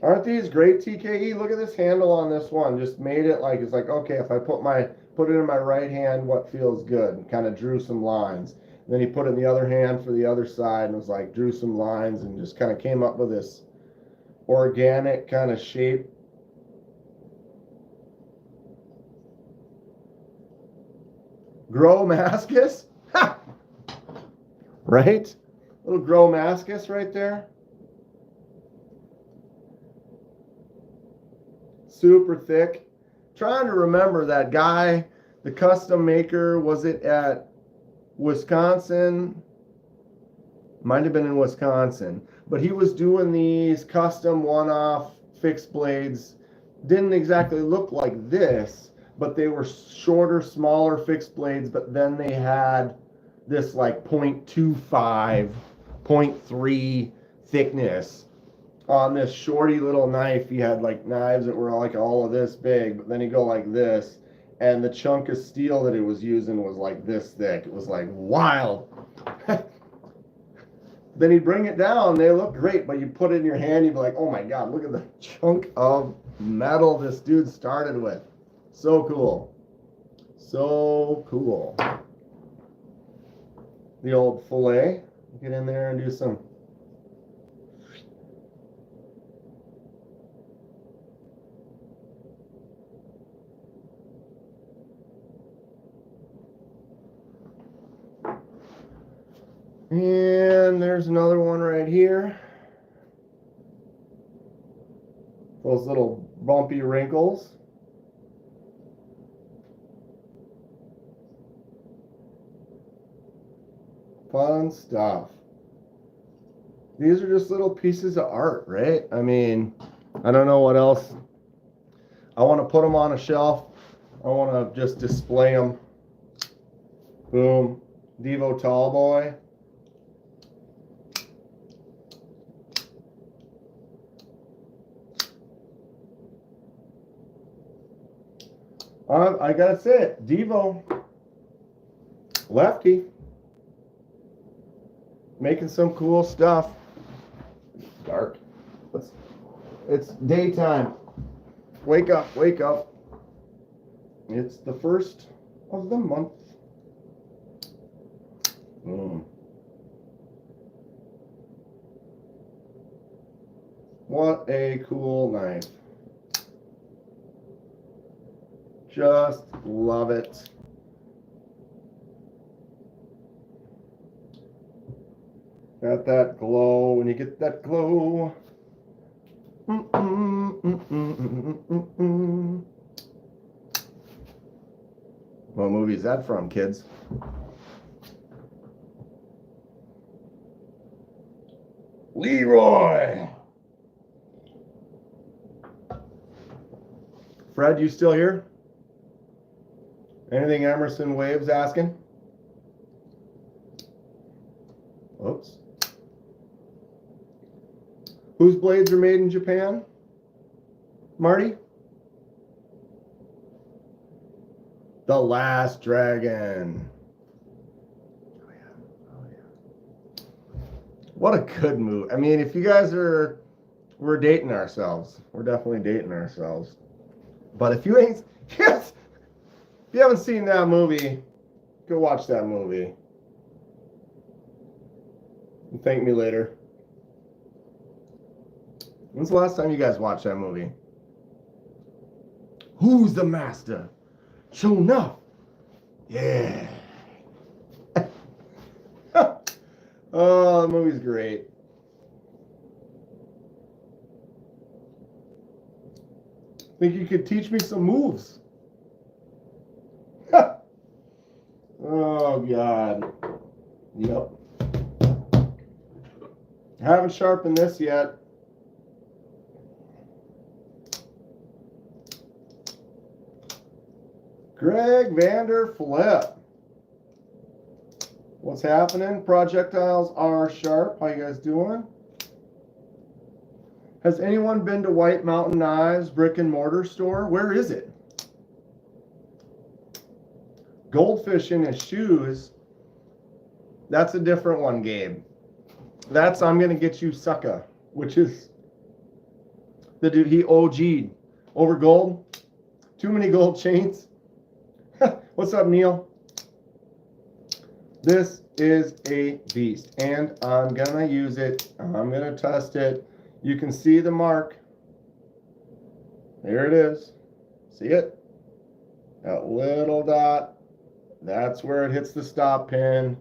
Aren't these great, TKE? Look at this handle on this one. Just made it like, it's like, okay, if I put it in my right hand, what feels good? And kind of drew some lines. And then he put it in the other hand for the other side and was like, drew some lines and just kind of came up with this organic kind of shape. Gromascus? Ha! Right? Little Gromascus right there. Super thick. Trying to remember that guy, the custom maker, was it at Wisconsin? Might have been in Wisconsin. But he was doing these custom one-off fixed blades. Didn't exactly look like this, but they were shorter, smaller fixed blades, but then they had this like 0.25, 0.3 thickness. On this shorty little knife, he had like knives that were like all of this big, but then you go like this, and the chunk of steel that he was using was like this thick. It was like wild. Then he'd bring it down, they look great, but you put it in your hand, you'd be like, oh my God, look at the chunk of metal this dude started with. So cool. So cool. The old fillet. Get in there and do some. And there's another one right here. Those little bumpy wrinkles. Fun stuff. These are just little pieces of art, right? I mean, I don't know what else. I want to put them on a shelf. I want to just display them. Boom. Devo Tallboy. I gotta say it, Devo, Lefty, making some cool stuff. It's dark. It's daytime. Wake up, wake up. It's the first of the month. What a cool knife. Just love it. Got that glow. When you get that glow. What movie is that from, kids? Leroy. Fred, you still here? Anything Emerson Waves asking? Oops. Whose blades are made in Japan? Marty? The Last Dragon. Oh yeah. Oh yeah. What a good move. I mean, if you guys are, we're dating ourselves. We're definitely dating ourselves. But if you ain't, yes, if you haven't seen that movie, go watch that movie. And thank me later. When's the last time you guys watched that movie? Who's the master? Sure enough. Yeah. Oh, the movie's great. Think you could teach me some moves? Oh, God. Yep. Haven't sharpened this yet. Greg Vander Flip. What's happening? Projectiles are sharp. How you guys doing? Has anyone been to White Mountain Knives brick and mortar store? Where is it? Goldfish in his shoes. That's a different one, Gabe. That's I'm gonna get you sucker, which is The dude, he OG'd over gold. Too many gold chains. What's up, Neil? This is a beast, and I'm gonna use it. I'm gonna test it. You can see the mark. There it is. See it? That little dot. That's where it hits the stop pin.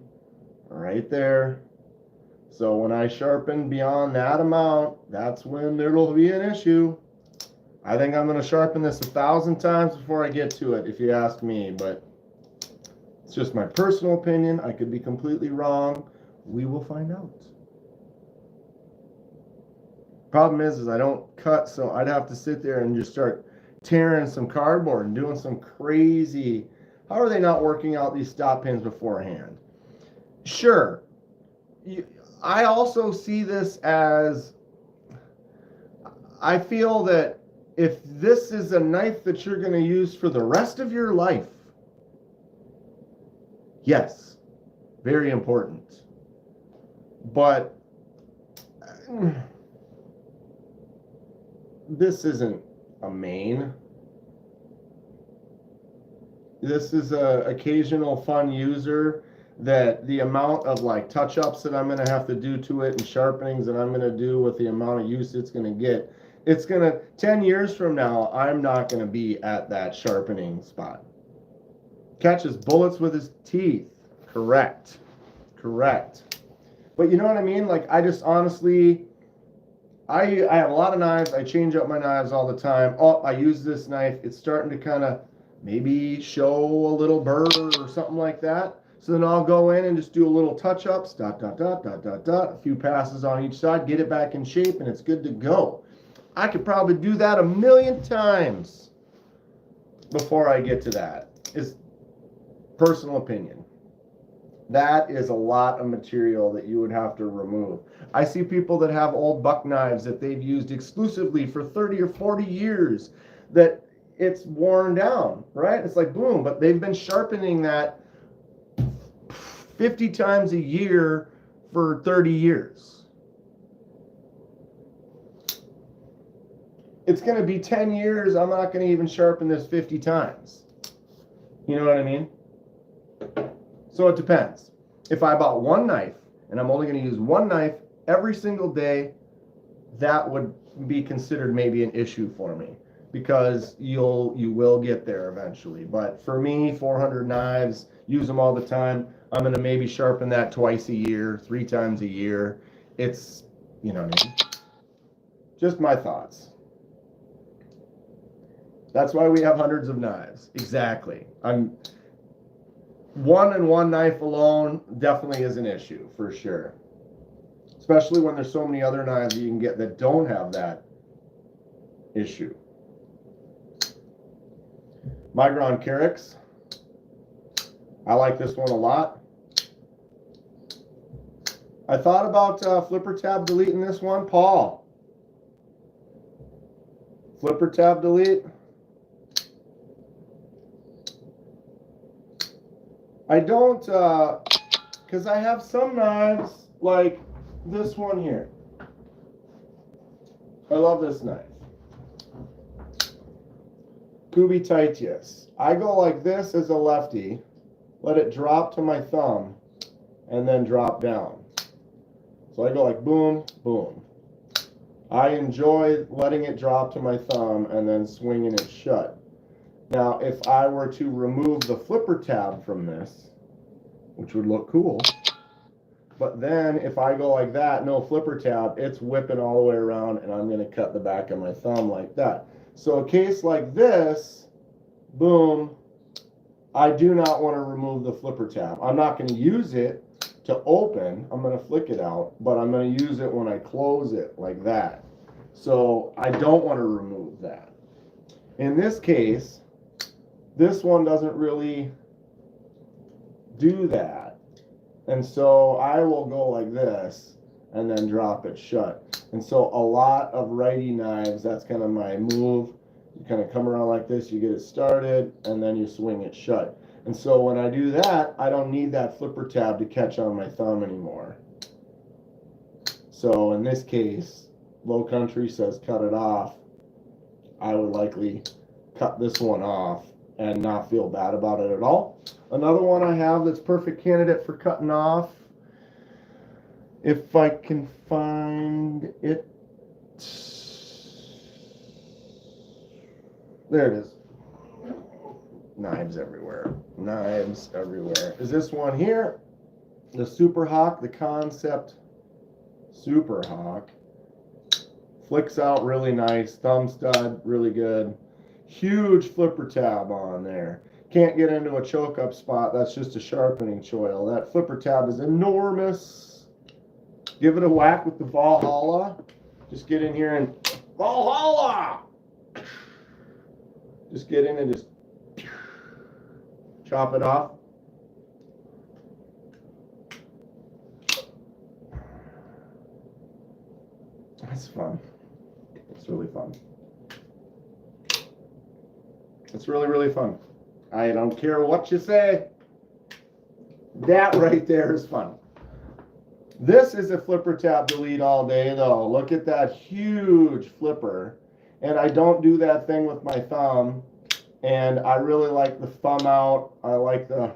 Right there. So when I sharpen beyond that amount, that's when there will be an issue. I think I'm going to sharpen this 1,000 times before I get to it, if you ask me, but it's just my personal opinion. I could be completely wrong. We will find out. Problem is I don't cut, so I'd have to sit there and just start tearing some cardboard and doing some crazy. How are they not working out these stop pins beforehand? Sure. I also see this as, I feel that if this is a knife that you're going to use for the rest of your life, yes, very important. But this isn't a main. This is a occasional fun user that the amount of like touch-ups that I'm going to have to do to it and sharpenings that I'm going to do with the amount of use it's going to get, it's going to, 10 years from now, I'm not going to be at that sharpening spot. Catches bullets with his teeth. Correct. But you know what I mean? Like, I just honestly, I have a lot of knives. I change up my knives all the time. Oh, I use this knife. It's starting to kind of maybe show a little burr or something like that. So then I'll go in and just do a little touch-ups, a few passes on each side, get it back in shape, and it's good to go. I could probably do that 1,000,000 times before I get to that. Is personal opinion. That is a lot of material that you would have to remove. I see people that have old buck knives that they've used exclusively for 30 or 40 years that it's worn down, right? It's like boom, but they've been sharpening that 50 times a year for 30 years. It's going to be 10 years. I'm not going to even sharpen this 50 times. You know what I mean? So it depends. If I bought one knife and I'm only going to use one knife every single day, that would be considered maybe an issue for me, because you will get there eventually. But for me, 400 knives, use them all the time. I'm going to maybe sharpen that twice a year, 3 times a year. It's, you know what I mean? Just my thoughts. That's why we have hundreds of knives. Exactly. One knife alone definitely is an issue, for sure. Especially when there's so many other knives you can get that don't have that issue. Migron Carrix. I like this one a lot. I thought about flipper tab deleting this one. Paul. Flipper tab delete. I don't, because I have some knives like this one here. I love this knife. Kubi Titius. I go like this as a lefty, let it drop to my thumb, and then drop down. So I go like boom, boom. I enjoy letting it drop to my thumb and then swinging it shut. Now, if I were to remove the flipper tab from this, which would look cool, but then if I go like that, no flipper tab, it's whipping all the way around, and I'm going to cut the back of my thumb like that. So a case like this, boom, I do not want to remove the flipper tab. I'm not going to use it to open. I'm going to flick it out, but I'm going to use it when I close it like that. So I don't want to remove that. In this case, this one doesn't really do that. And so I will go like this and then drop it shut. And so a lot of righty knives, that's kind of my move. You kind of come around like this, you get it started, and then you swing it shut. And so when I do that, I don't need that flipper tab to catch on my thumb anymore. So in this case, Low Country says cut it off. I would likely cut this one off and not feel bad about it at all. Another one I have that's perfect candidate for cutting off, if I can find it. There it is. Knives everywhere. Knives everywhere. Is this one here? The Super Hawk, the Concept Super Hawk. Flicks out really nice. Thumb stud, really good. Huge flipper tab on there. Can't get into a choke up spot. That's just a sharpening choil. That flipper tab is enormous. Give it a whack with the Valhalla. Just get in here and Valhalla! Just get in and just chop it off. That's fun. It's really fun. It's really, really fun. I don't care what you say. That right there is fun. This is a flipper tab delete all day though. Look at that huge flipper. And I don't do that thing with my thumb. And I really like the thumb out. I like the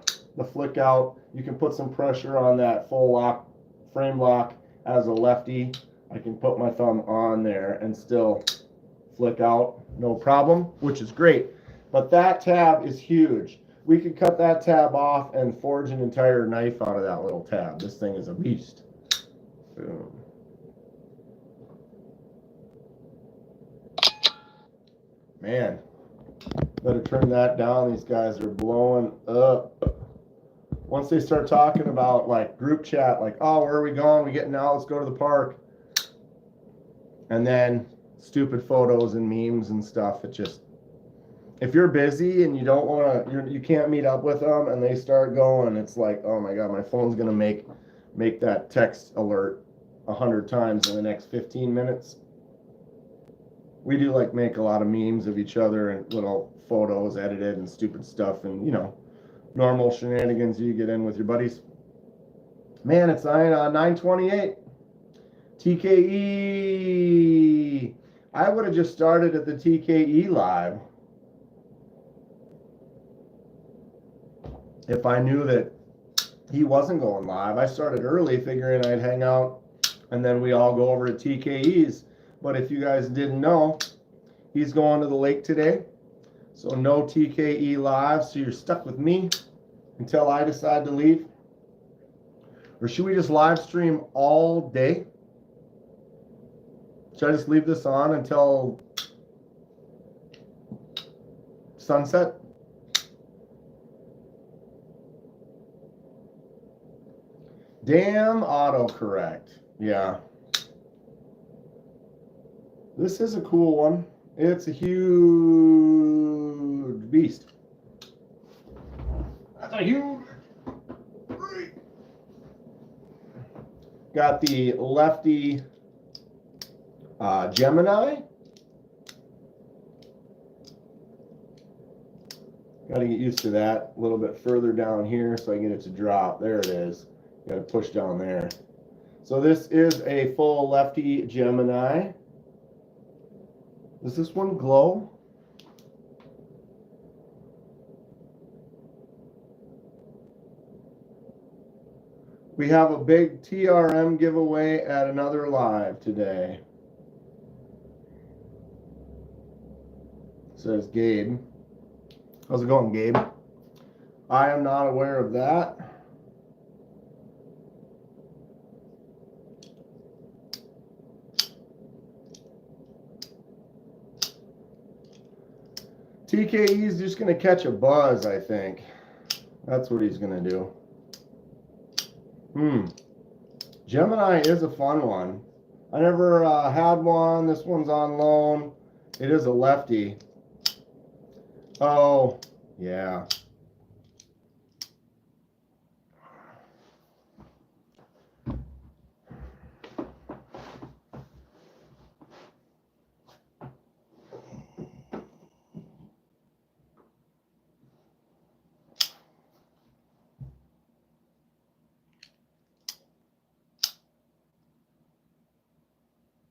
flick out. You can put some pressure on that full lock, frame lock as a lefty. I can put my thumb on there and still flick out, no problem, which is great. But that tab is huge. We could cut that tab off and forge an entire knife out of that little tab. This thing is a beast. Boom. Man, better turn that down. These guys are blowing up. Once they start talking about like group chat, like, oh, where are we going? We getting out? Let's go to the park. And then stupid photos and memes and stuff. It just, if you're busy and you don't want to, you can't meet up with them and they start going, it's like, oh my God, my phone's going to make that text alert 100 times in the next 15 minutes. We do like make a lot of memes of each other and little photos edited and stupid stuff and, you know, normal shenanigans you get in with your buddies. Man, it's 9:28. TKE. I would have just started at the TKE live if I knew that he wasn't going live. I started early figuring I'd hang out and then we all go over to TKE's. But if you guys didn't know, he's going to the lake today. So no TKE live. So you're stuck with me until I decide to leave. Or should we just live stream all day? Should I just leave this on until sunset? Damn autocorrect. Yeah. This is a cool one. It's a huge beast. That's a huge. Got the Lefty Gemini. Got to get used to that a little bit further down here so I can get it to drop. There it is. Got to push down there. So this is a full Lefty Gemini. Does this one glow? We have a big TRM giveaway at another live today. Says Gabe. How's it going, Gabe? I am not aware of that. TKE is just going to catch a buzz, I think. That's what he's going to do. Gemini is a fun one. I never had one. This one's on loan. It is a lefty. Oh, yeah.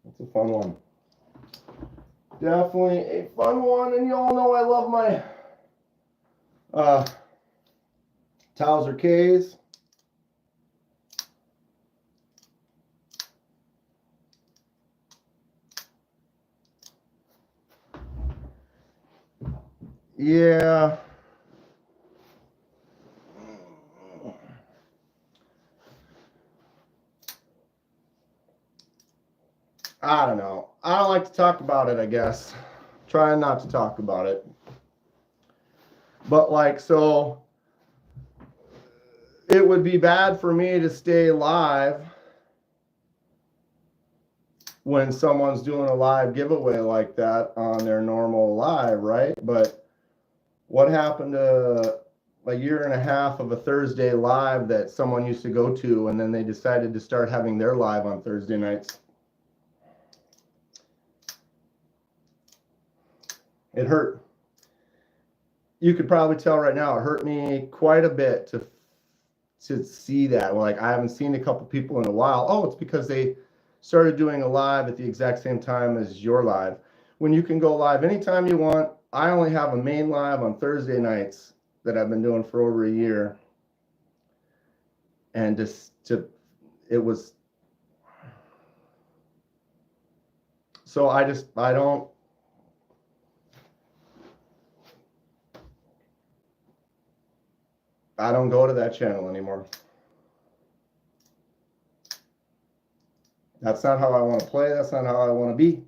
It's a fun one. Definitely a fun one, and you all know I love my Towser K's. Yeah. I don't know. I don't like to talk about it, I guess. Trying not to talk about it. But like, so it would be bad for me to stay live when someone's doing a live giveaway like that on their normal live, right? But what happened to a year and a half of a Thursday live that someone used to go to, and then they decided to start having their live on Thursday nights? It hurt. You could probably tell right now, it hurt me quite a bit to see that. Like, I haven't seen a couple people in a while. Oh, it's because they started doing a live at the exact same time as your live. When you can go live anytime you want. I only have a main live on Thursday nights that I've been doing for over a year. And it was, so I don't go to that channel anymore. That's not how I want to play. That's not how I want to be.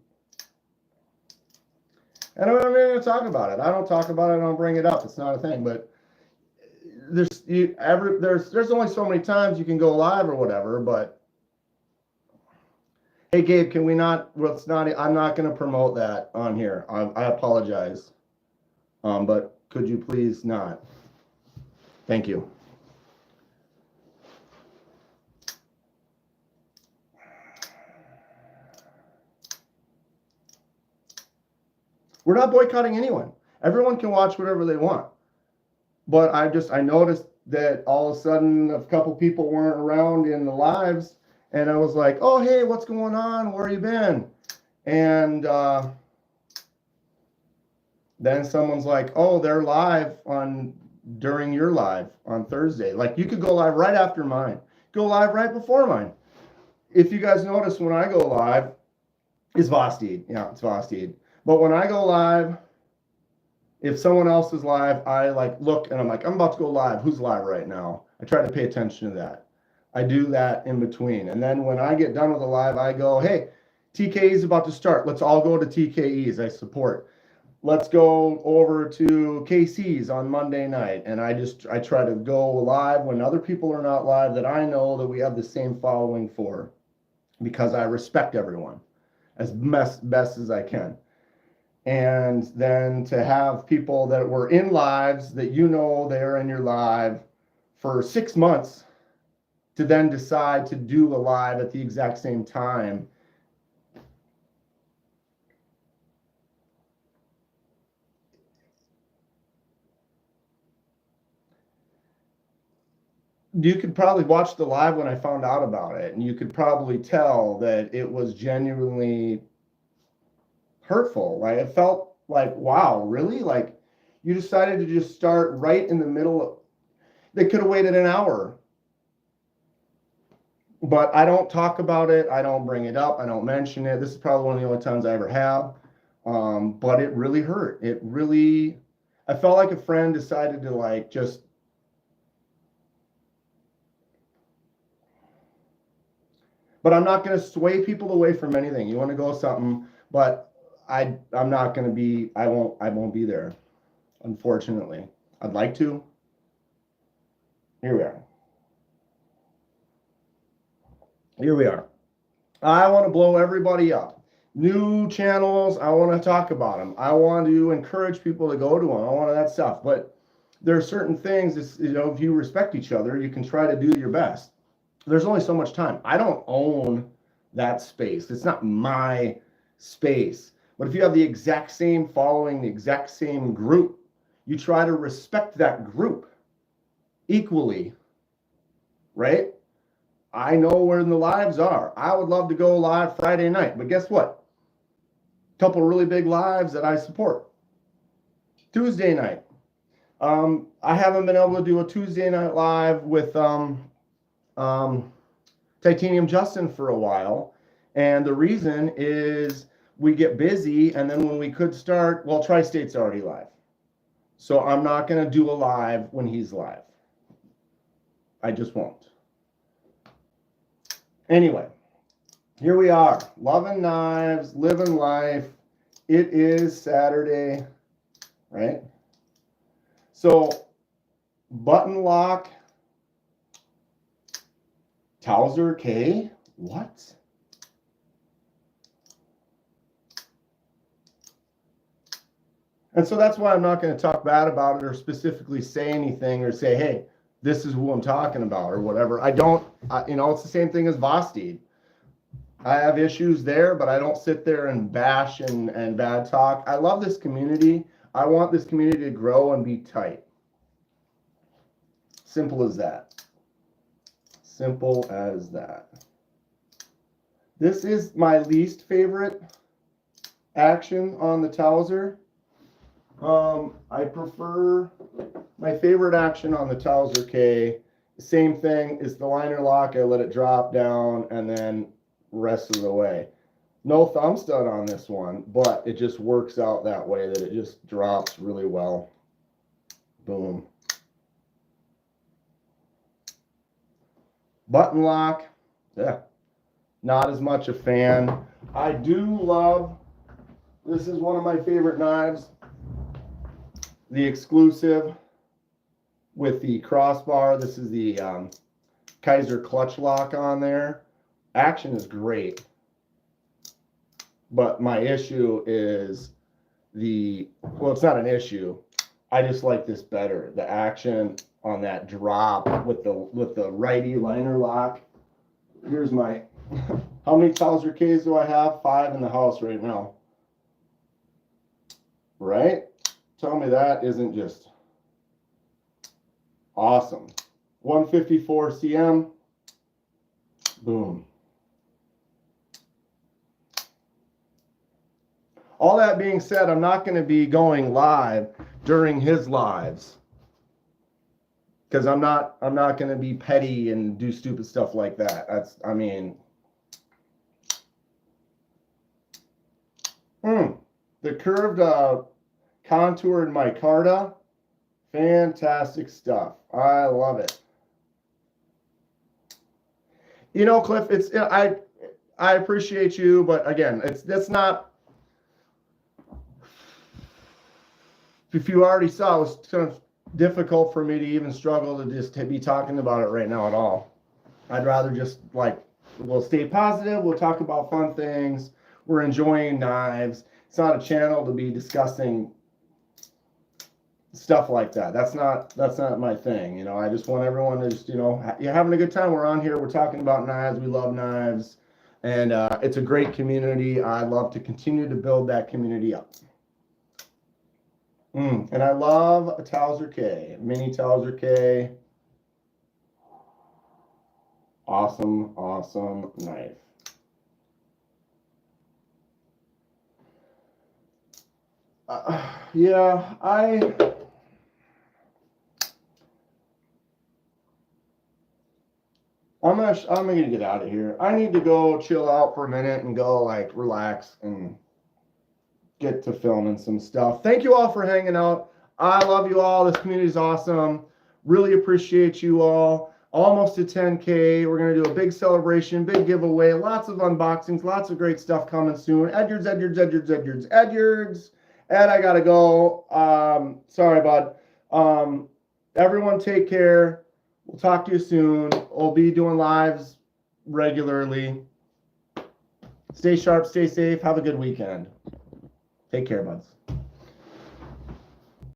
And I'm not going to talk about it. I don't talk about it. I don't bring it up. It's not a thing. But there's only so many times you can go live or whatever. But hey, Gabe, can we not? Well, it's not. I'm not going to promote that on here. I apologize. But could you please not? Thank you. We're not boycotting anyone. Everyone can watch whatever they want. But I noticed that all of a sudden a couple people weren't around in the lives, and I was like, oh, hey, what's going on? Where you been? And then someone's like, oh, they're live during your live on Thursday. Like, you could go live right after mine. Go live right before mine. If you guys notice, when I go live, it's Vosted. Yeah, it's Vosted. But when I go live, if someone else is live, I like look and I'm like, I'm about to go live. Who's live right now? I try to pay attention to that. I do that in between. And then when I get done with the live, I go, hey, TKE is about to start. Let's all go to TKEs. I support. Let's go over to KC's on Monday night. And I try to go live when other people are not live that I know that we have the same following for, because I respect everyone as best as I can. And then to have people that were in lives that they're in your live for 6 months to then decide to do a live at the exact same time. You could probably watch the live when I found out about it, and you could probably tell that it was genuinely hurtful. Like, it felt like, wow, really? Like, you decided to just start right in the middle of, they could have waited an hour. But I don't talk about it. I don't bring it up. I don't mention it. This is probably one of the only times I ever have. But it really hurt. I felt like a friend decided to like just, but I'm not going to sway people away from anything. You want to go something, but I'm not going to be, I won't be there. Unfortunately, I'd like to. Here we are. Here we are. I want to blow everybody up. New channels, I want to talk about them. I want to encourage people to go to them. I want that stuff. But there are certain things, if you respect each other, you can try to do your best. There's only so much time. I don't own that space. It's not my space. But if you have the exact same following, the exact same group, you try to respect that group equally, right? I know where the lives are. I would love to go live Friday night, but guess what? couple really big lives that I support. Tuesday night. I haven't been able to do a Tuesday night live with Titanium Justin for a while. And the reason is we get busy, and then when we could start, well, Tri-State's already live. So I'm not going to do a live when he's live. I just won't. Anyway, here we are. Loving knives, living life. It is Saturday, right? So button lock, Towser K, what? And so that's why I'm not going to talk bad about it or specifically say anything or say, hey, this is who I'm talking about or whatever. I don't, it's the same thing as Vosteed. I have issues there, but I don't sit there and bash and bad talk. I love this community. I want this community to grow and be tight. Simple as that. Simple as that. This is my least favorite action on the Towser. I prefer my favorite action on the Towser K. Same thing is the liner lock. I let it drop down and then rest of the way. No thumb stud on this one, but it just works out that way that it just drops really well. Boom. Button lock. Yeah. Not as much a fan. I do love, this is one of my favorite knives. The exclusive with the crossbar. This is the Kaiser clutch lock on there. Action is great. But my issue is well, it's not an issue. I just like this better. The action on that drop with the righty liner lock. Here's my, how many Towser Ks do I have? 5 in the house right now. Right? Tell me that isn't just awesome. 154 cm. Boom. All that being said, I'm not going to be going live during his lives because I'm not going to be petty and do stupid stuff like that. That's, I mean, the curved contoured micarta, fantastic stuff. I love it. You know, Cliff, it's I appreciate you, but again, that's not. If you already saw, it was kind of difficult for me to even struggle to just be talking about it right now at all. I'd rather just we'll stay positive. We'll talk about fun things. We're enjoying knives. It's not a channel to be discussing stuff like that. That's not my thing. I just want everyone to just, you're having a good time. We're on here. We're talking about knives. We love knives. And it's a great community. I love to continue to build that community up. And I love a Towser K, mini Towser K. Awesome, awesome knife. Yeah, I'm gonna get out of here. I need to go chill out for a minute and go relax and get to filming some stuff. Thank you all for hanging out. I love you all. This community is awesome. Really appreciate you all. Almost to 10K. We're going to do a big celebration, big giveaway, lots of unboxings, lots of great stuff coming soon. Edwards. Ed, I got to go. Sorry, bud. Everyone take care. We'll talk to you soon. We'll be doing lives regularly. Stay sharp, stay safe. Have a good weekend. Take care, buds.